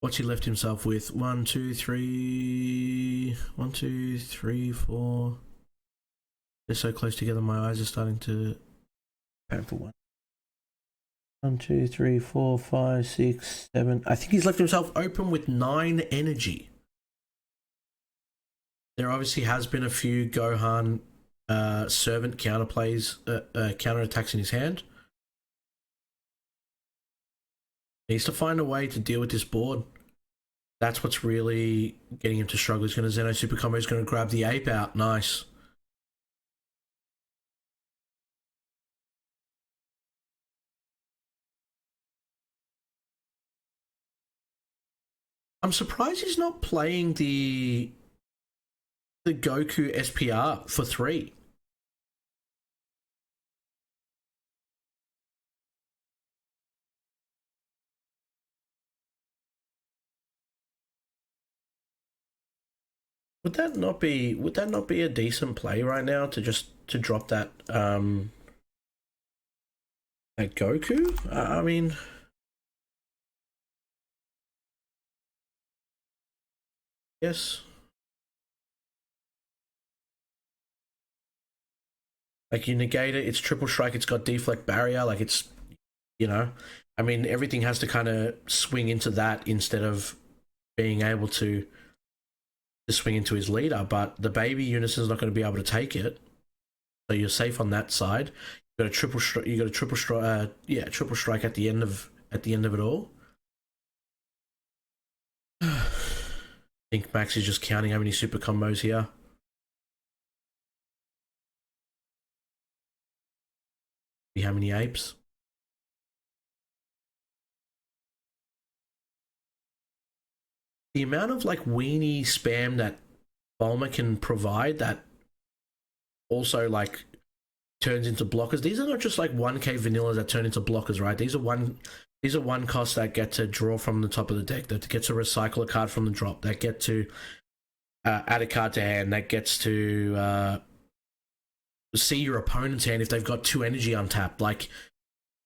What's he left himself with? 1, 2, 3. 1, 2, 3, 4. They're so close together, my eyes are starting to for one. 1, 2, 3, 4, 5, 6, 7. I think he's left himself open with 9 energy. There obviously has been a few Gohan servant counterplays, counterattacks in his hand. Needs to find a way to deal with this board. That's what's really getting him to struggle. He's going to Zeno Super Combo. He's going to grab the ape out. Nice. I'm surprised he's not playing the Goku SPR for 3. Would that not be a decent play right now to drop that that Goku? I mean, yes. Like, you negate it, it's triple strike, it's got deflect barrier, like it's, you know, I mean, everything has to kind of swing into that instead of being able to swing into his leader, but the baby Unison's not going to be able to take it, so you're safe on that side. You got a triple strike. You got a triple strike. Triple strike at the end of it all. I think Max is just counting how many super combos here. See how many apes. The amount of like weenie spam that Bulma can provide that also like turns into blockers. These are not just like 1k vanillas that turn into blockers, right? These are one costs that get to draw from the top of the deck, that get to recycle a card from the drop, that get to add a card to hand, that gets to see your opponent's hand if they've got 2 energy untapped. Like,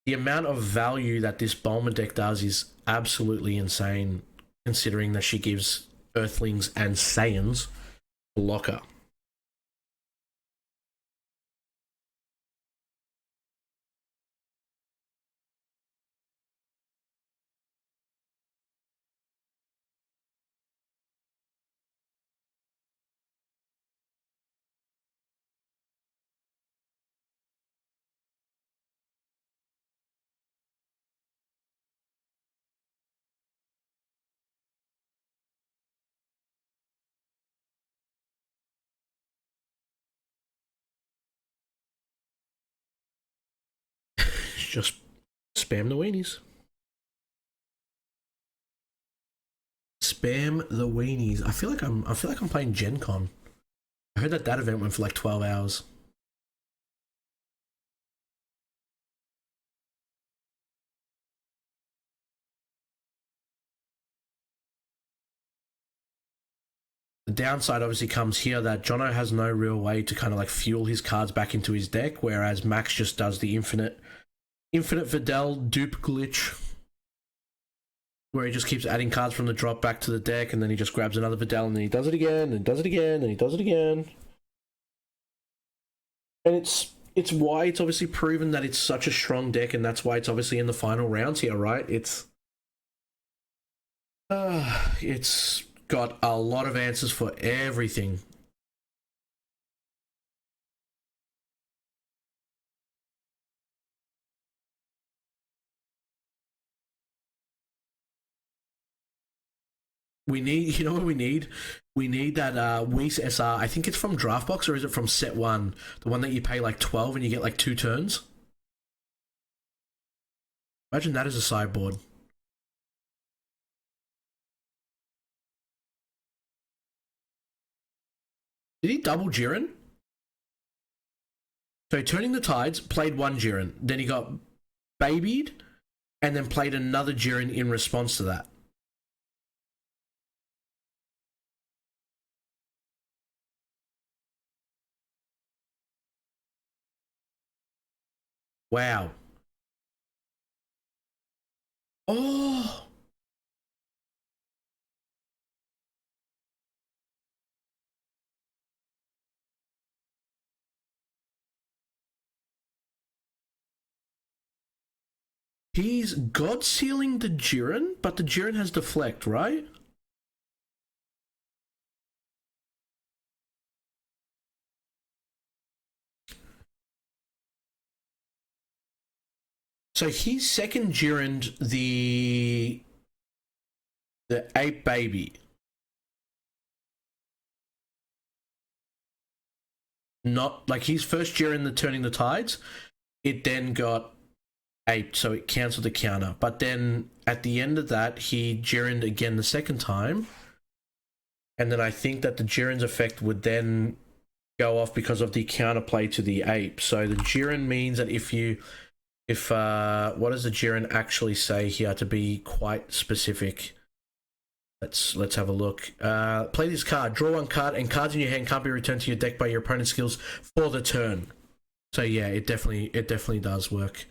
the amount of value that this Bulma deck does is absolutely insane, considering that she gives Earthlings and Saiyans blocker. Just spam the weenies. Spam the weenies. I feel like I'm playing Gen Con. I heard that event went for like 12 hours. The downside obviously comes here that Jono has no real way to kind of like fuel his cards back into his deck, whereas Max just does the infinite Videl dupe glitch, where he just keeps adding cards from the drop back to the deck, and then he just grabs another Videl, and then he does it again, and he does it again, and he does it again. And it's why it's obviously proven that it's such a strong deck, and that's why it's obviously in the final rounds here, right? It's got a lot of answers for everything. We need, you know what we need? We need that Weiss SR. I think it's from Draftbox, or is it from Set 1? The one that you pay like 12 and you get like 2 turns? Imagine that as a sideboard. Did he double Jiren? So turning the tides, played one Jiren. Then he got babied, and then played another Jiren in response to that. Wow. Oh. He's God sealing the Jiren, but the Jiren has deflect, right? So he's second Jiren'd the ape baby. Not like he's first Jiren the turning the tides. It then got aped, so it cancelled the counter. But then at the end of that, he Jiren'd again the second time. And then I think that the Jiren's effect would then go off because of the counterplay to the ape. So the Jiren means that if what does the Jiren actually say here to be quite specific? Let's have a look. Play this card, draw one card, and cards in your hand can't be returned to your deck by your opponent's skills for the turn. So yeah, it definitely does work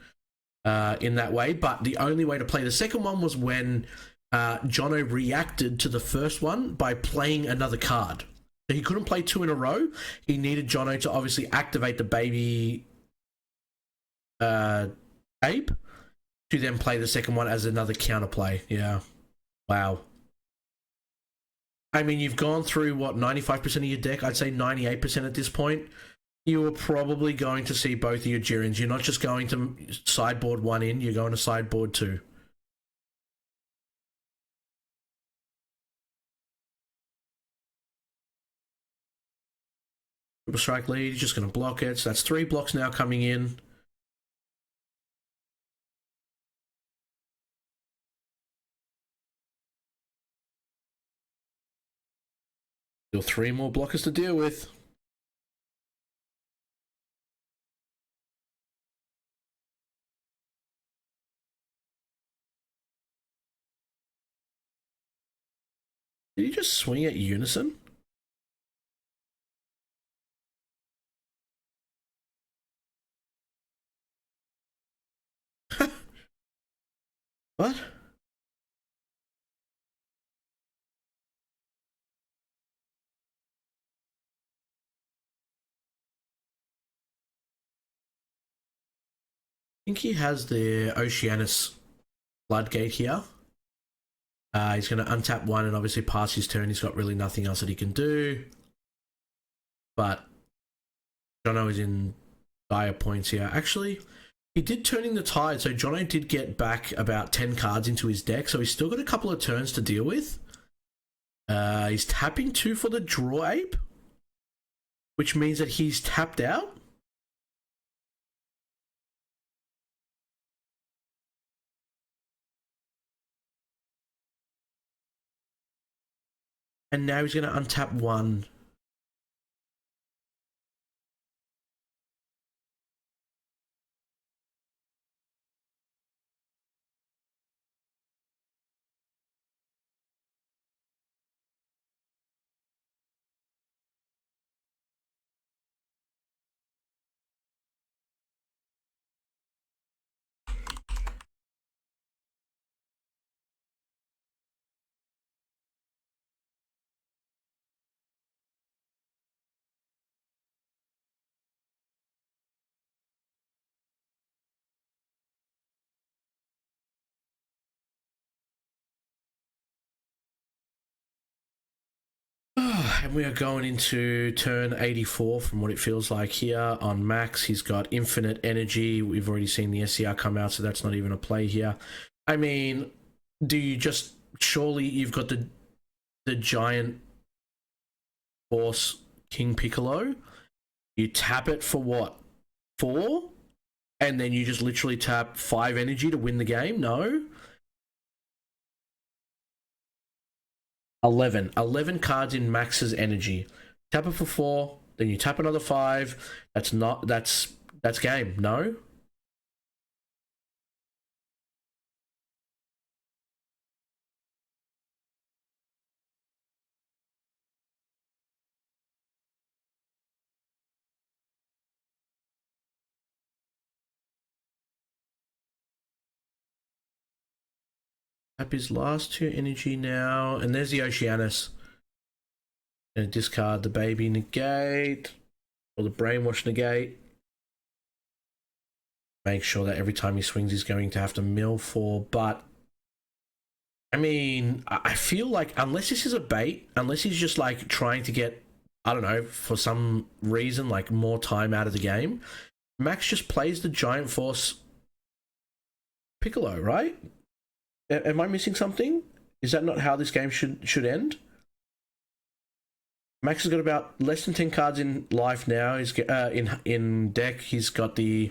in that way. But the only way to play the second one was when Jono reacted to the first one by playing another card. So he couldn't play 2 in a row. He needed Jono to obviously activate the baby ape to then play the second one as another counterplay. Yeah. Wow. I mean, you've gone through, what, 95% of your deck? I'd say 98% at this point. You are probably going to see both of your Jirens. You're not just going to sideboard one in, you're going to sideboard 2. Triple strike lead, just going to block it. So that's 3 blocks now coming in. Still 3 more blockers to deal with. Did he just swing at Unison? What? I think he has the Oceanus Floodgate here. He's going to untap 1 and obviously pass his turn. He's got really nothing else that he can do. But Jono is in dire points here. Actually, he did turning the tide, so Jono did get back about 10 cards into his deck, so he's still got a couple of turns to deal with. He's tapping 2 for the draw ape, which means that he's tapped out. And now he's going to untap 1. And we are going into turn 84 from what it feels like here on Max. He's got infinite energy. We've already seen the SCR come out, so that's not even a play here. I mean, do you just... Surely you've got the giant Force King Piccolo. You tap it for what? 4? And then you just literally tap 5 energy to win the game? No. 11 cards in Max's energy. Tap it for 4, then you tap another 5. That's game. No. Tap his last 2 energy now, and there's the Oceanus. Gonna discard the baby negate, or the brainwash negate. Make sure that every time he swings he's going to have to mill 4, but I mean, I feel like unless this is a bait, unless he's just like trying to get, I don't know, for some reason, like more time out of the game, Max just plays the Giant Force Piccolo, right? Am I missing something? Is that not how this game should end? Max has got about less than 10 cards in life now. He's in deck. He's got the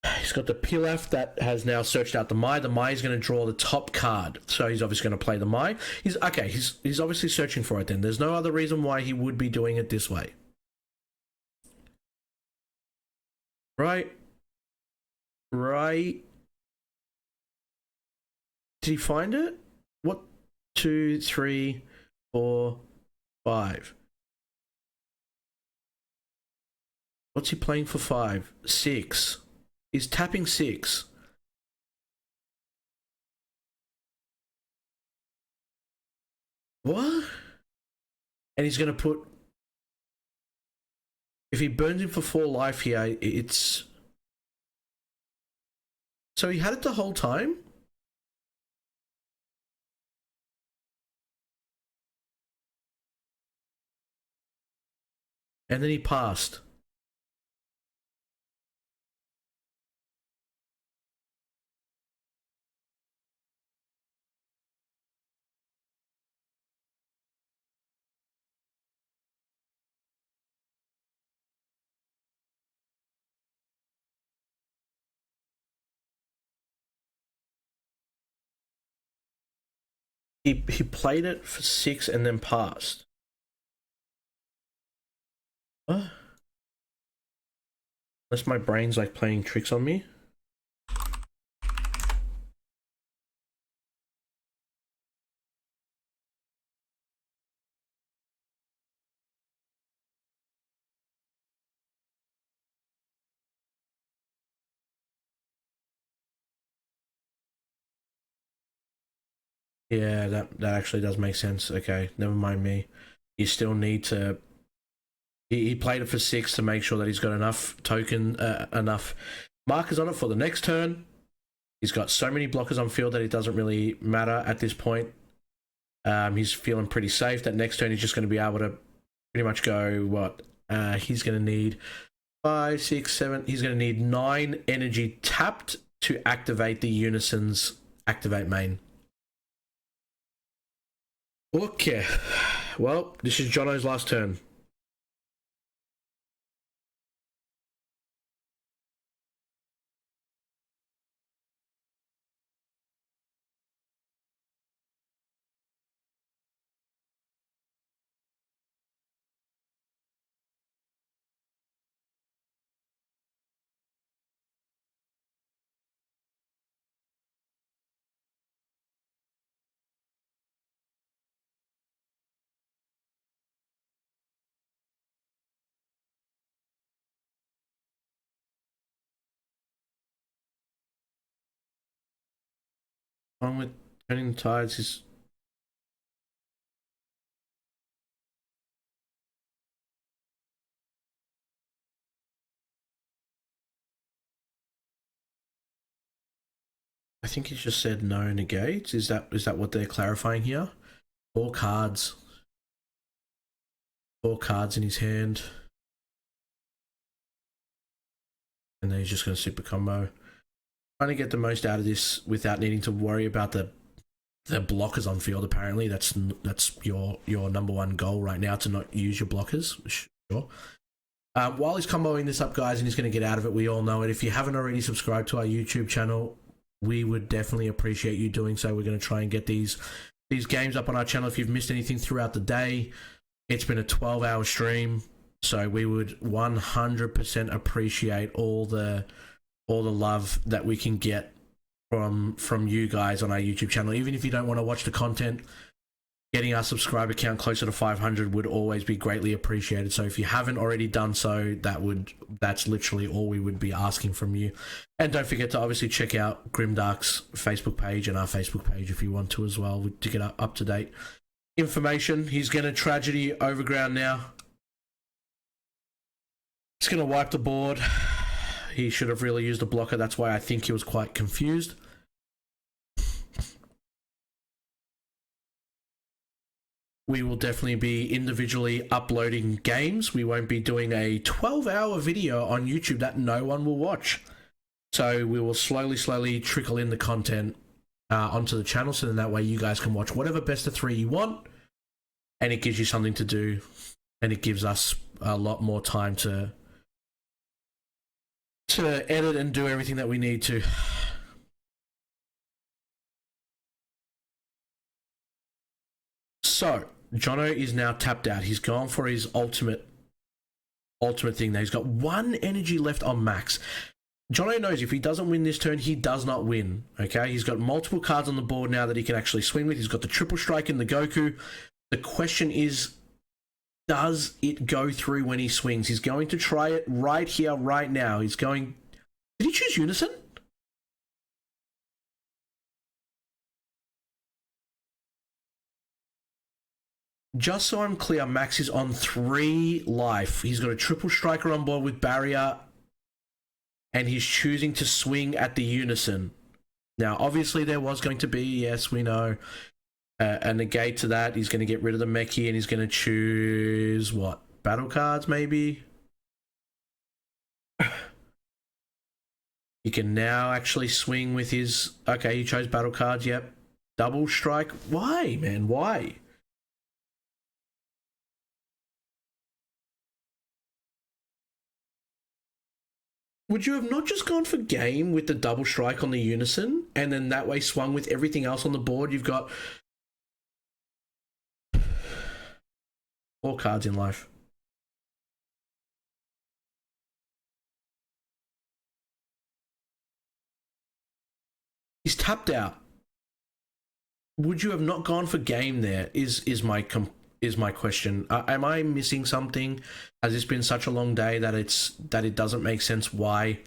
Pilaf that has now searched out the Mai. The Mai is going to draw the top card, so he's obviously going to play the Mai. He's obviously searching for it. Then there's no other reason why he would be doing it this way, right? Did he find it? What? 2, 3, 4, 5. What's he playing for 5? 6. He's tapping 6. What? And he's going to put... If he burns him for 4 life here, it's... So he had it the whole time? And then he passed. He played it for 6 and then passed. What? Unless my brain's like playing tricks on me. Yeah, that actually does make sense. Okay, never mind me. You still need to... He played it for 6 to make sure that he's got enough enough markers on it for the next turn. He's got so many blockers on field that it doesn't really matter at this point. He's feeling pretty safe. That next turn he's just going to be able to pretty much go, what? He's going to need 5, 6, 7. He's going to need 9 energy tapped to activate the Unison's activate main. Okay. Well, this is Jono's last turn. On with turning the tides is... I think he's just said no negates. Is that what they're clarifying here? 4 cards. 4 cards in his hand. And then he's just going to super combo. Trying to get the most out of this without needing to worry about the blockers on field. Apparently, that's your number one goal right now, to not use your blockers. Sure. While he's comboing this up, guys, and he's going to get out of it, we all know it. If you haven't already subscribed to our YouTube channel, we would definitely appreciate you doing so. We're going to try and get these games up on our channel. If you've missed anything throughout the day, it's been a 12-hour stream, so we would 100% appreciate all the love that we can get from you guys on our YouTube channel. Even if you don't want to watch the content, getting our subscriber count closer to 500 would always be greatly appreciated. So if you haven't already done so, that's literally all we would be asking from you. And don't forget to obviously check out Grimdark's Facebook page and our Facebook page if you want to as well, to get up to date information. He's going to tragedy overground now. He's going to wipe the board. He should have really used a blocker. That's why I think he was quite confused. We will definitely be individually uploading games. We won't be doing a 12-hour video on YouTube that no one will watch. So we will slowly trickle in the content onto the channel, so then that way you guys can watch whatever best of 3 you want, and it gives you something to do, and it gives us a lot more time to edit and do everything that we need to. So Jono is now tapped out. He's gone for his ultimate thing now. He's got 1 energy left on max. Jono knows if he doesn't win this turn, he does not win. Okay, he's got multiple cards on the board now that he can actually swing with. He's got the triple strike and the Goku. The question is, does it go through when he swings? He's going to try it right here, right now. He's going... Did he choose Unison? Just so I'm clear, Max is on 3 life. He's got a triple striker on board with barrier, and he's choosing to swing at the Unison. Now, obviously, there was going to be, yes, we know, a negate to that. He's going to get rid of the Mechie, and he's going to choose, what, battle cards, maybe? He can now actually swing with his... Okay, he chose battle cards, yep. Double strike. Why, man? Why? Would you have not just gone for game with the double strike on the Unison, and then that way swung with everything else on the board? You've got 4 cards in life. He's tapped out. Would you have not gone for game there? Is my question. Am I missing something? Has this been such a long day that it doesn't make sense why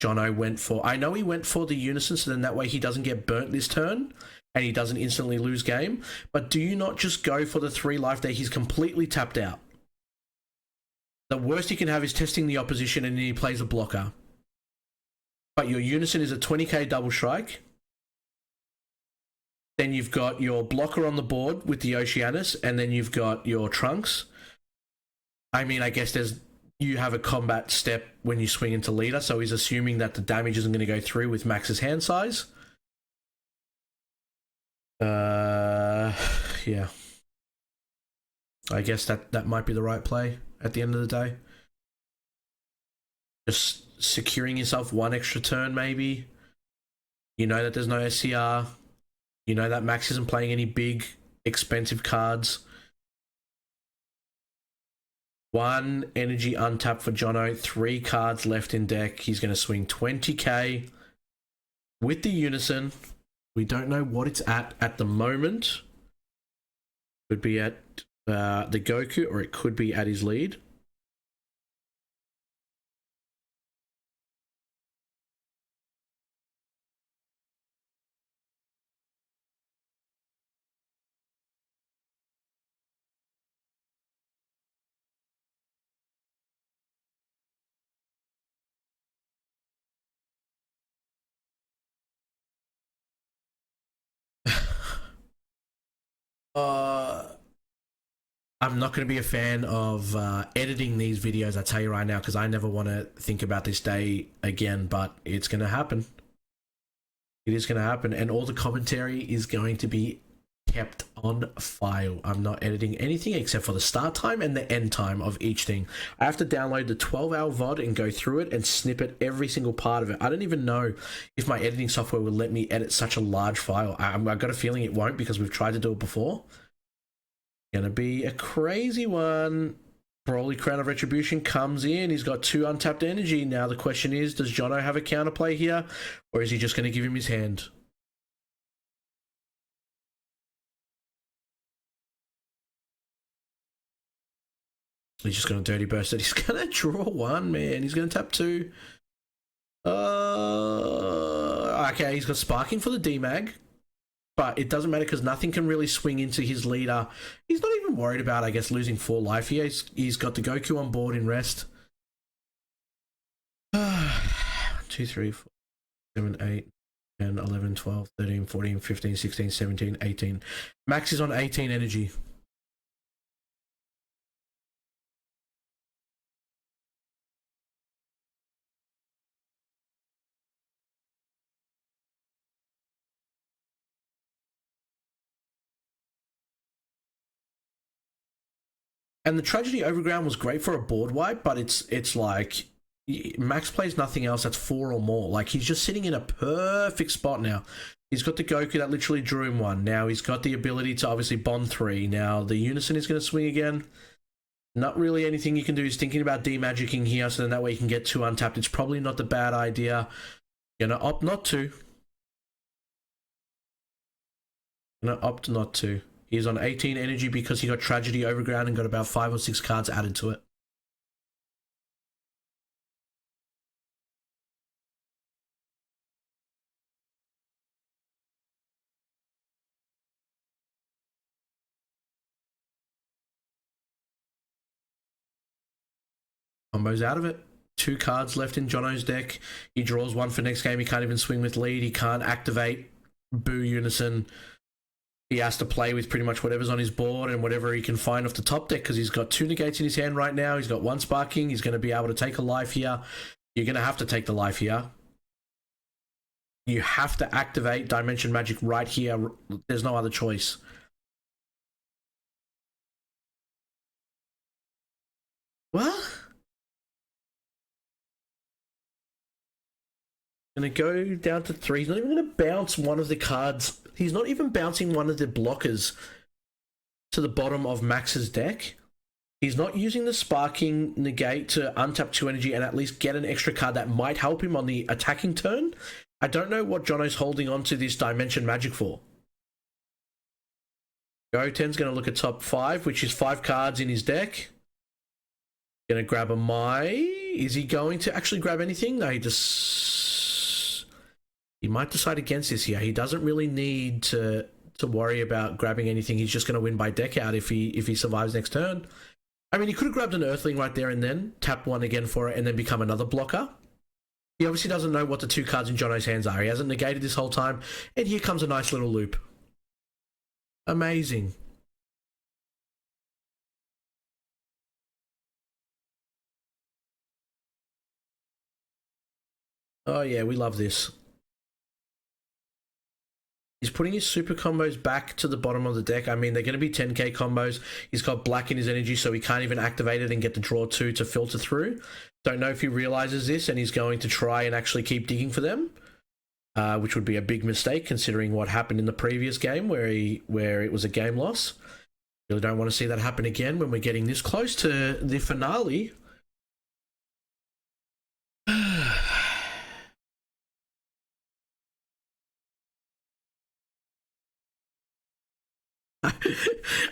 Jono went for... I know he went for the Unison, so then that way he doesn't get burnt this turn and he doesn't instantly lose game. But do you not just go for the 3 life there? He's completely tapped out. The worst he can have is testing the opposition, and then he plays a blocker. But your Unison is a 20k double strike. Then you've got your blocker on the board with the Oceanus, and then you've got your Trunks. I mean, I guess you have a combat step when you swing into leader, so he's assuming that the damage isn't going to go through with Max's hand size. Yeah. I guess that might be the right play at the end of the day. Just securing yourself 1 extra turn, maybe. You know that there's no SCR. You know that Max isn't playing any big, expensive cards. 1 energy untapped for Jono. 3 cards left in deck. He's going to swing 20k with the Unison. We don't know what it's at the moment. Could be at the Goku, or it could be at his lead. I'm not going to be a fan of editing these videos, I tell you right now, because I never want to think about this day again, but it's going to happen. It is going to happen, and all the commentary is going to be kept on file. I'm not editing anything except for the start time and the end time of each thing. I have to download the 12-hour VOD and go through it and snippet every single part of it. I don't even know if my editing software will let me edit such a large file. I've got a feeling it won't because we've tried to do it before. Gonna be a crazy one. Broly Crown of Retribution comes in. He's got 2 untapped energy. Now the question is, does Jono have a counterplay here? Or is he just going to give him his hand? He's just going to dirty burst it. He's going to draw 1, man. He's going to tap 2. Okay, he's got Sparking for the D-Mag. But it doesn't matter because nothing can really swing into his leader. He's not even worried about, I guess, losing 4 life here. He's got the Goku on board in rest. 2, 3, 4, 7, 8, 10, 11, 12, 13, 14, 15, 16, 17, 18. Max is on 18 energy. And the Tragedy Overground was great for a board wipe, but it's like Max plays nothing else that's 4 or more. Like, he's just sitting in a perfect spot now. He's got the Goku that literally drew him 1. Now he's got the ability to obviously bond 3. Now the Unison is going to swing again. Not really anything you can do. He's thinking about demagicking here, so then that way you can get 2 untapped. It's probably not the bad idea. Gonna opt not to. Gonna opt not to. He's on 18 energy because he got Tragedy Overground and got about 5 or 6 cards added to it. Combo's out of it. 2 cards left in Jono's deck. He draws 1 for next game. He can't even swing with lead. He can't activate Boo Unison. He has to play with pretty much whatever's on his board and whatever he can find off the top deck because he's got 2 negates in his hand right now. He's got 1 Sparking. He's going to be able to take a life here. You're going to have to take the life here. You have to activate Dimension Magic right here. There's no other choice. What? Going to go down to 3. He's not even going to bounce one of the cards. He's not even bouncing one of the blockers to the bottom of Max's deck. He's not using the Sparking negate to untap 2 energy and at least get an extra card that might help him on the attacking turn. I don't know what Jono's holding on to this Dimension Magic for. Goten's going to look at top 5, which is 5 cards in his deck. Going to grab a Mai. Is he going to actually grab anything? No, he might decide against this here. He doesn't really need to worry about grabbing anything. He's just going to win by deck out if he survives next turn. I mean, he could have grabbed an Earthling right there and then, tapped 1 again for it, and then become another blocker. He obviously doesn't know what the 2 cards in Jono's hands are. He hasn't negated this whole time, and here comes a nice little loop. Amazing. Oh yeah, we love this. He's putting his super combos back to the bottom of the deck. I mean, they're going to be 10k combos. He's got black in his energy, so he can't even activate it and get the draw 2 to filter through. Don't know if he realizes this and he's going to try and actually keep digging for them, which would be a big mistake considering what happened in the previous game where it was a game loss. Really don't want to see that happen again when we're getting this close to the finale.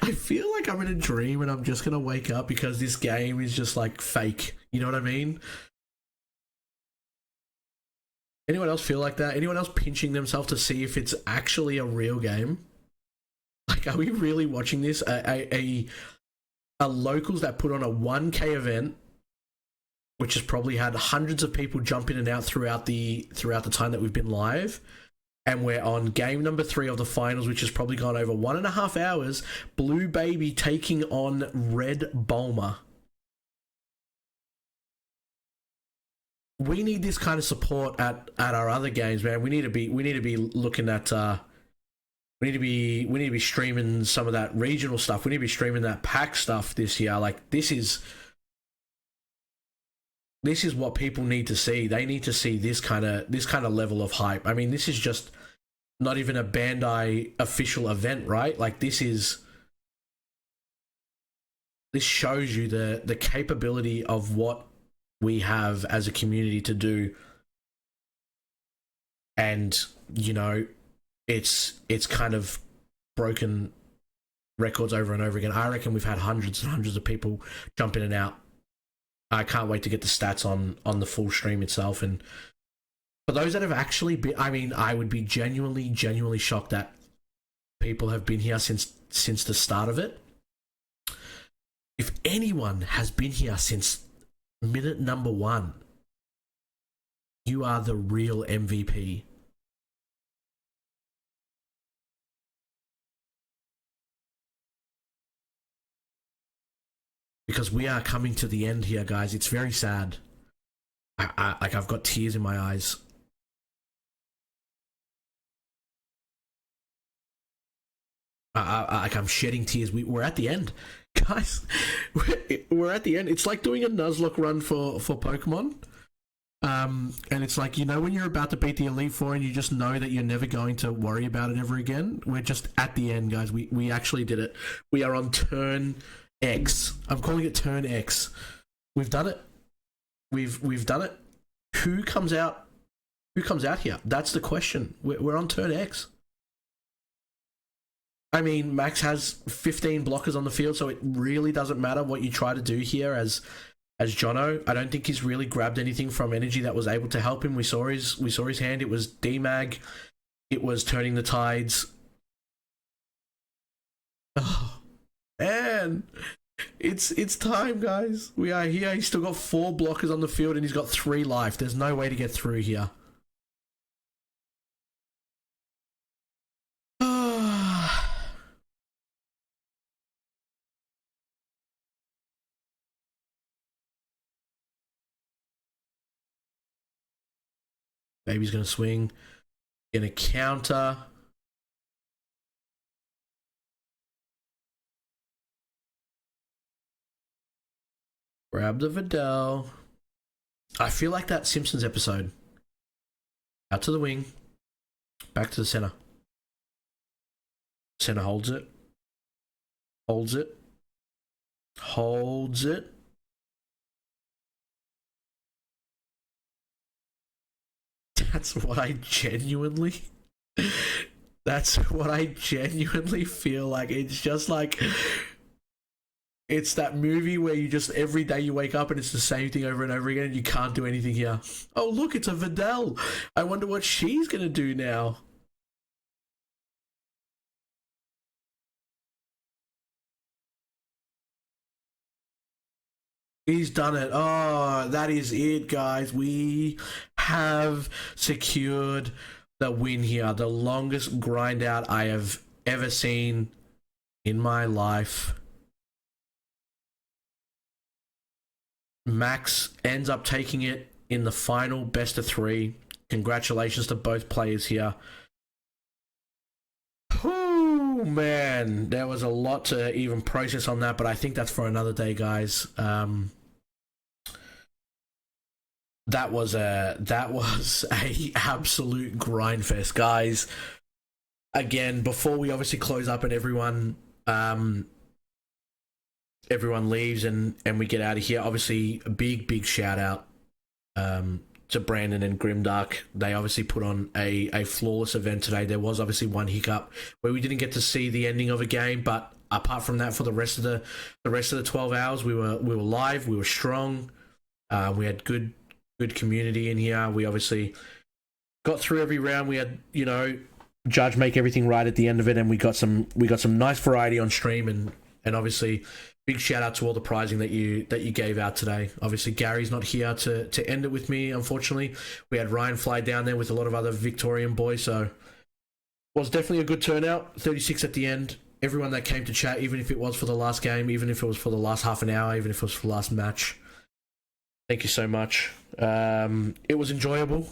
I feel like I'm in a dream and I'm just gonna wake up because this game is just like fake. You know what I mean? Anyone else feel like that? Anyone else pinching themselves to see if it's actually a real game? Like, are we really watching this? A locals that put on a 1K event, which has probably had hundreds of people jump in and out throughout the time that we've been live. And we're on game number 3 of the finals, which has probably gone over 1.5 hours. Blue Baby taking on Red Bulma. We need this kind of support at our other games, man. We need to be looking at we need to be streaming some of that regional stuff. We need to be streaming that pack stuff this year. Like this is what people need to see. They need to see this kind of level of hype. I mean, this is just not even a Bandai official event, right? Like this shows you the capability of what we have as a community to do. And you know, it's kind of broken records over and over again. I reckon we've had hundreds and hundreds of people jump in and out. I can't wait to get the stats on the full stream itself. And for those that have actually been, I mean, I would be genuinely shocked that people have been here since the start of it. If anyone has been here since minute number 1, you are the real MVP. Because we are coming to the end here, guys. It's very sad. I've got tears in my eyes. I'm shedding tears. We're at the end, guys. We're at the end. It's like doing a Nuzlocke run for Pokemon. And it's like, you know, when you're about to beat the Elite Four and you just know that you're never going to worry about it ever again. We're just at the end, guys. We actually did it. We are on turn X. I'm calling it turn X. We've done it. We've done it. Who comes out here? That's the question. We're on turn X. I mean, Max has 15 blockers on the field, so it really doesn't matter what you try to do here as Jono. I don't think he's really grabbed anything from energy that was able to help him. We saw his hand. It was DMAG. It was turning the tides. Oh, man. It's time, guys. We are here. He's still got 4 blockers on the field and he's got 3 life. There's no way to get through here. Baby's gonna swing. Gonna counter. Grab the Vidal. I feel like that Simpsons episode. Out to the wing. Back to the center. Center holds it. Holds it. Holds it. That's what I genuinely feel like. It's just like, it's that movie where you just, every day you wake up and it's the same thing over and over again and you can't do anything here. Oh look, it's a Vidal. I wonder what she's gonna do now. He's done it. Oh, that is it, guys. We have secured the win here. The longest grind out I have ever seen in my life. Max ends up taking it in the final best of 3. Congratulations to both players here. Oh man, there was a lot to even process on that, but I think that's for another day, guys. That was a absolute grind fest, guys. Again, before we obviously close up and everyone leaves and we get out of here, obviously a big shout out to Brandon and Grimdark. They obviously put on a flawless event today. There was obviously one hiccup where we didn't get to see the ending of a game, but apart from that, for the rest of the 12 hours, we were live, we were strong, we had good community in here. We obviously got through every round. We had, you know, Judge make everything right at the end of it, and we got some nice variety on stream, and obviously big shout out to all the prizing that you gave out today. Obviously Gary's not here to end it with me, unfortunately. We had Ryan fly down there with a lot of other Victorian boys, so Was definitely a good turnout. 36 at the end. Everyone that came to chat, even if it was for the last game, even if it was for the last half an hour, even if it was for the last match. Thank you so much. It was enjoyable.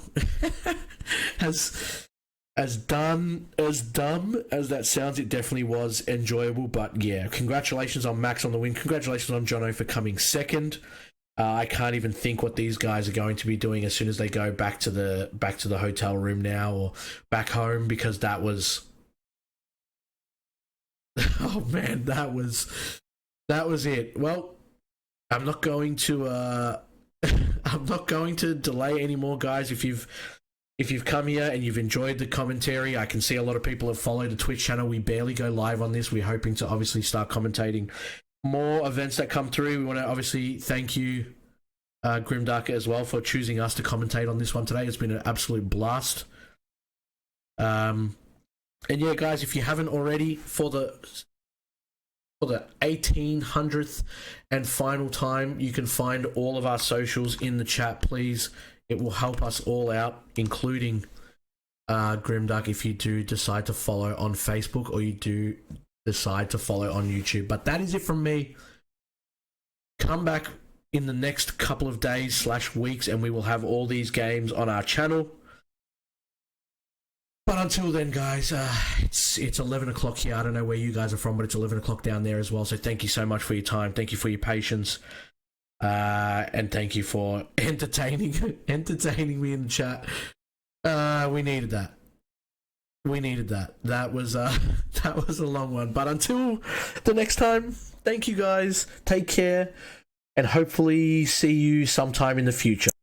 As dumb as that sounds, it definitely was enjoyable. But yeah, congratulations on Max on the win. Congratulations on Jono for coming second. I can't even think what these guys are going to be doing as soon as they go back to the hotel room now or back home, because that was oh man, that was it. Well, I'm not going to I'm not going to delay anymore, guys. If you've come here and you've enjoyed the commentary, I can see a lot of people have followed the Twitch channel. We barely go live on this. We're hoping to obviously start commentating more events that come through. We want to obviously thank you, Grimdark, as well, for choosing us to commentate on this one today. It's been an absolute blast. And yeah, guys, if you haven't already, for the 1800th and final time, you can find all of our socials in the chat, please. It will help us all out, including Grimdark, if you do decide to follow on Facebook or you do decide to follow on YouTube. But that is it from me. Come back in the next couple of days / weeks and we will have all these games on our channel. But until then, guys, it's 11 o'clock here. I don't know where you guys are from, but it's 11 o'clock down there as well. So thank you so much for your time. Thank you for your patience. And thank you for entertaining me in the chat. We needed that. That was a long one. But until the next time, thank you guys. Take care, and hopefully see you sometime in the future.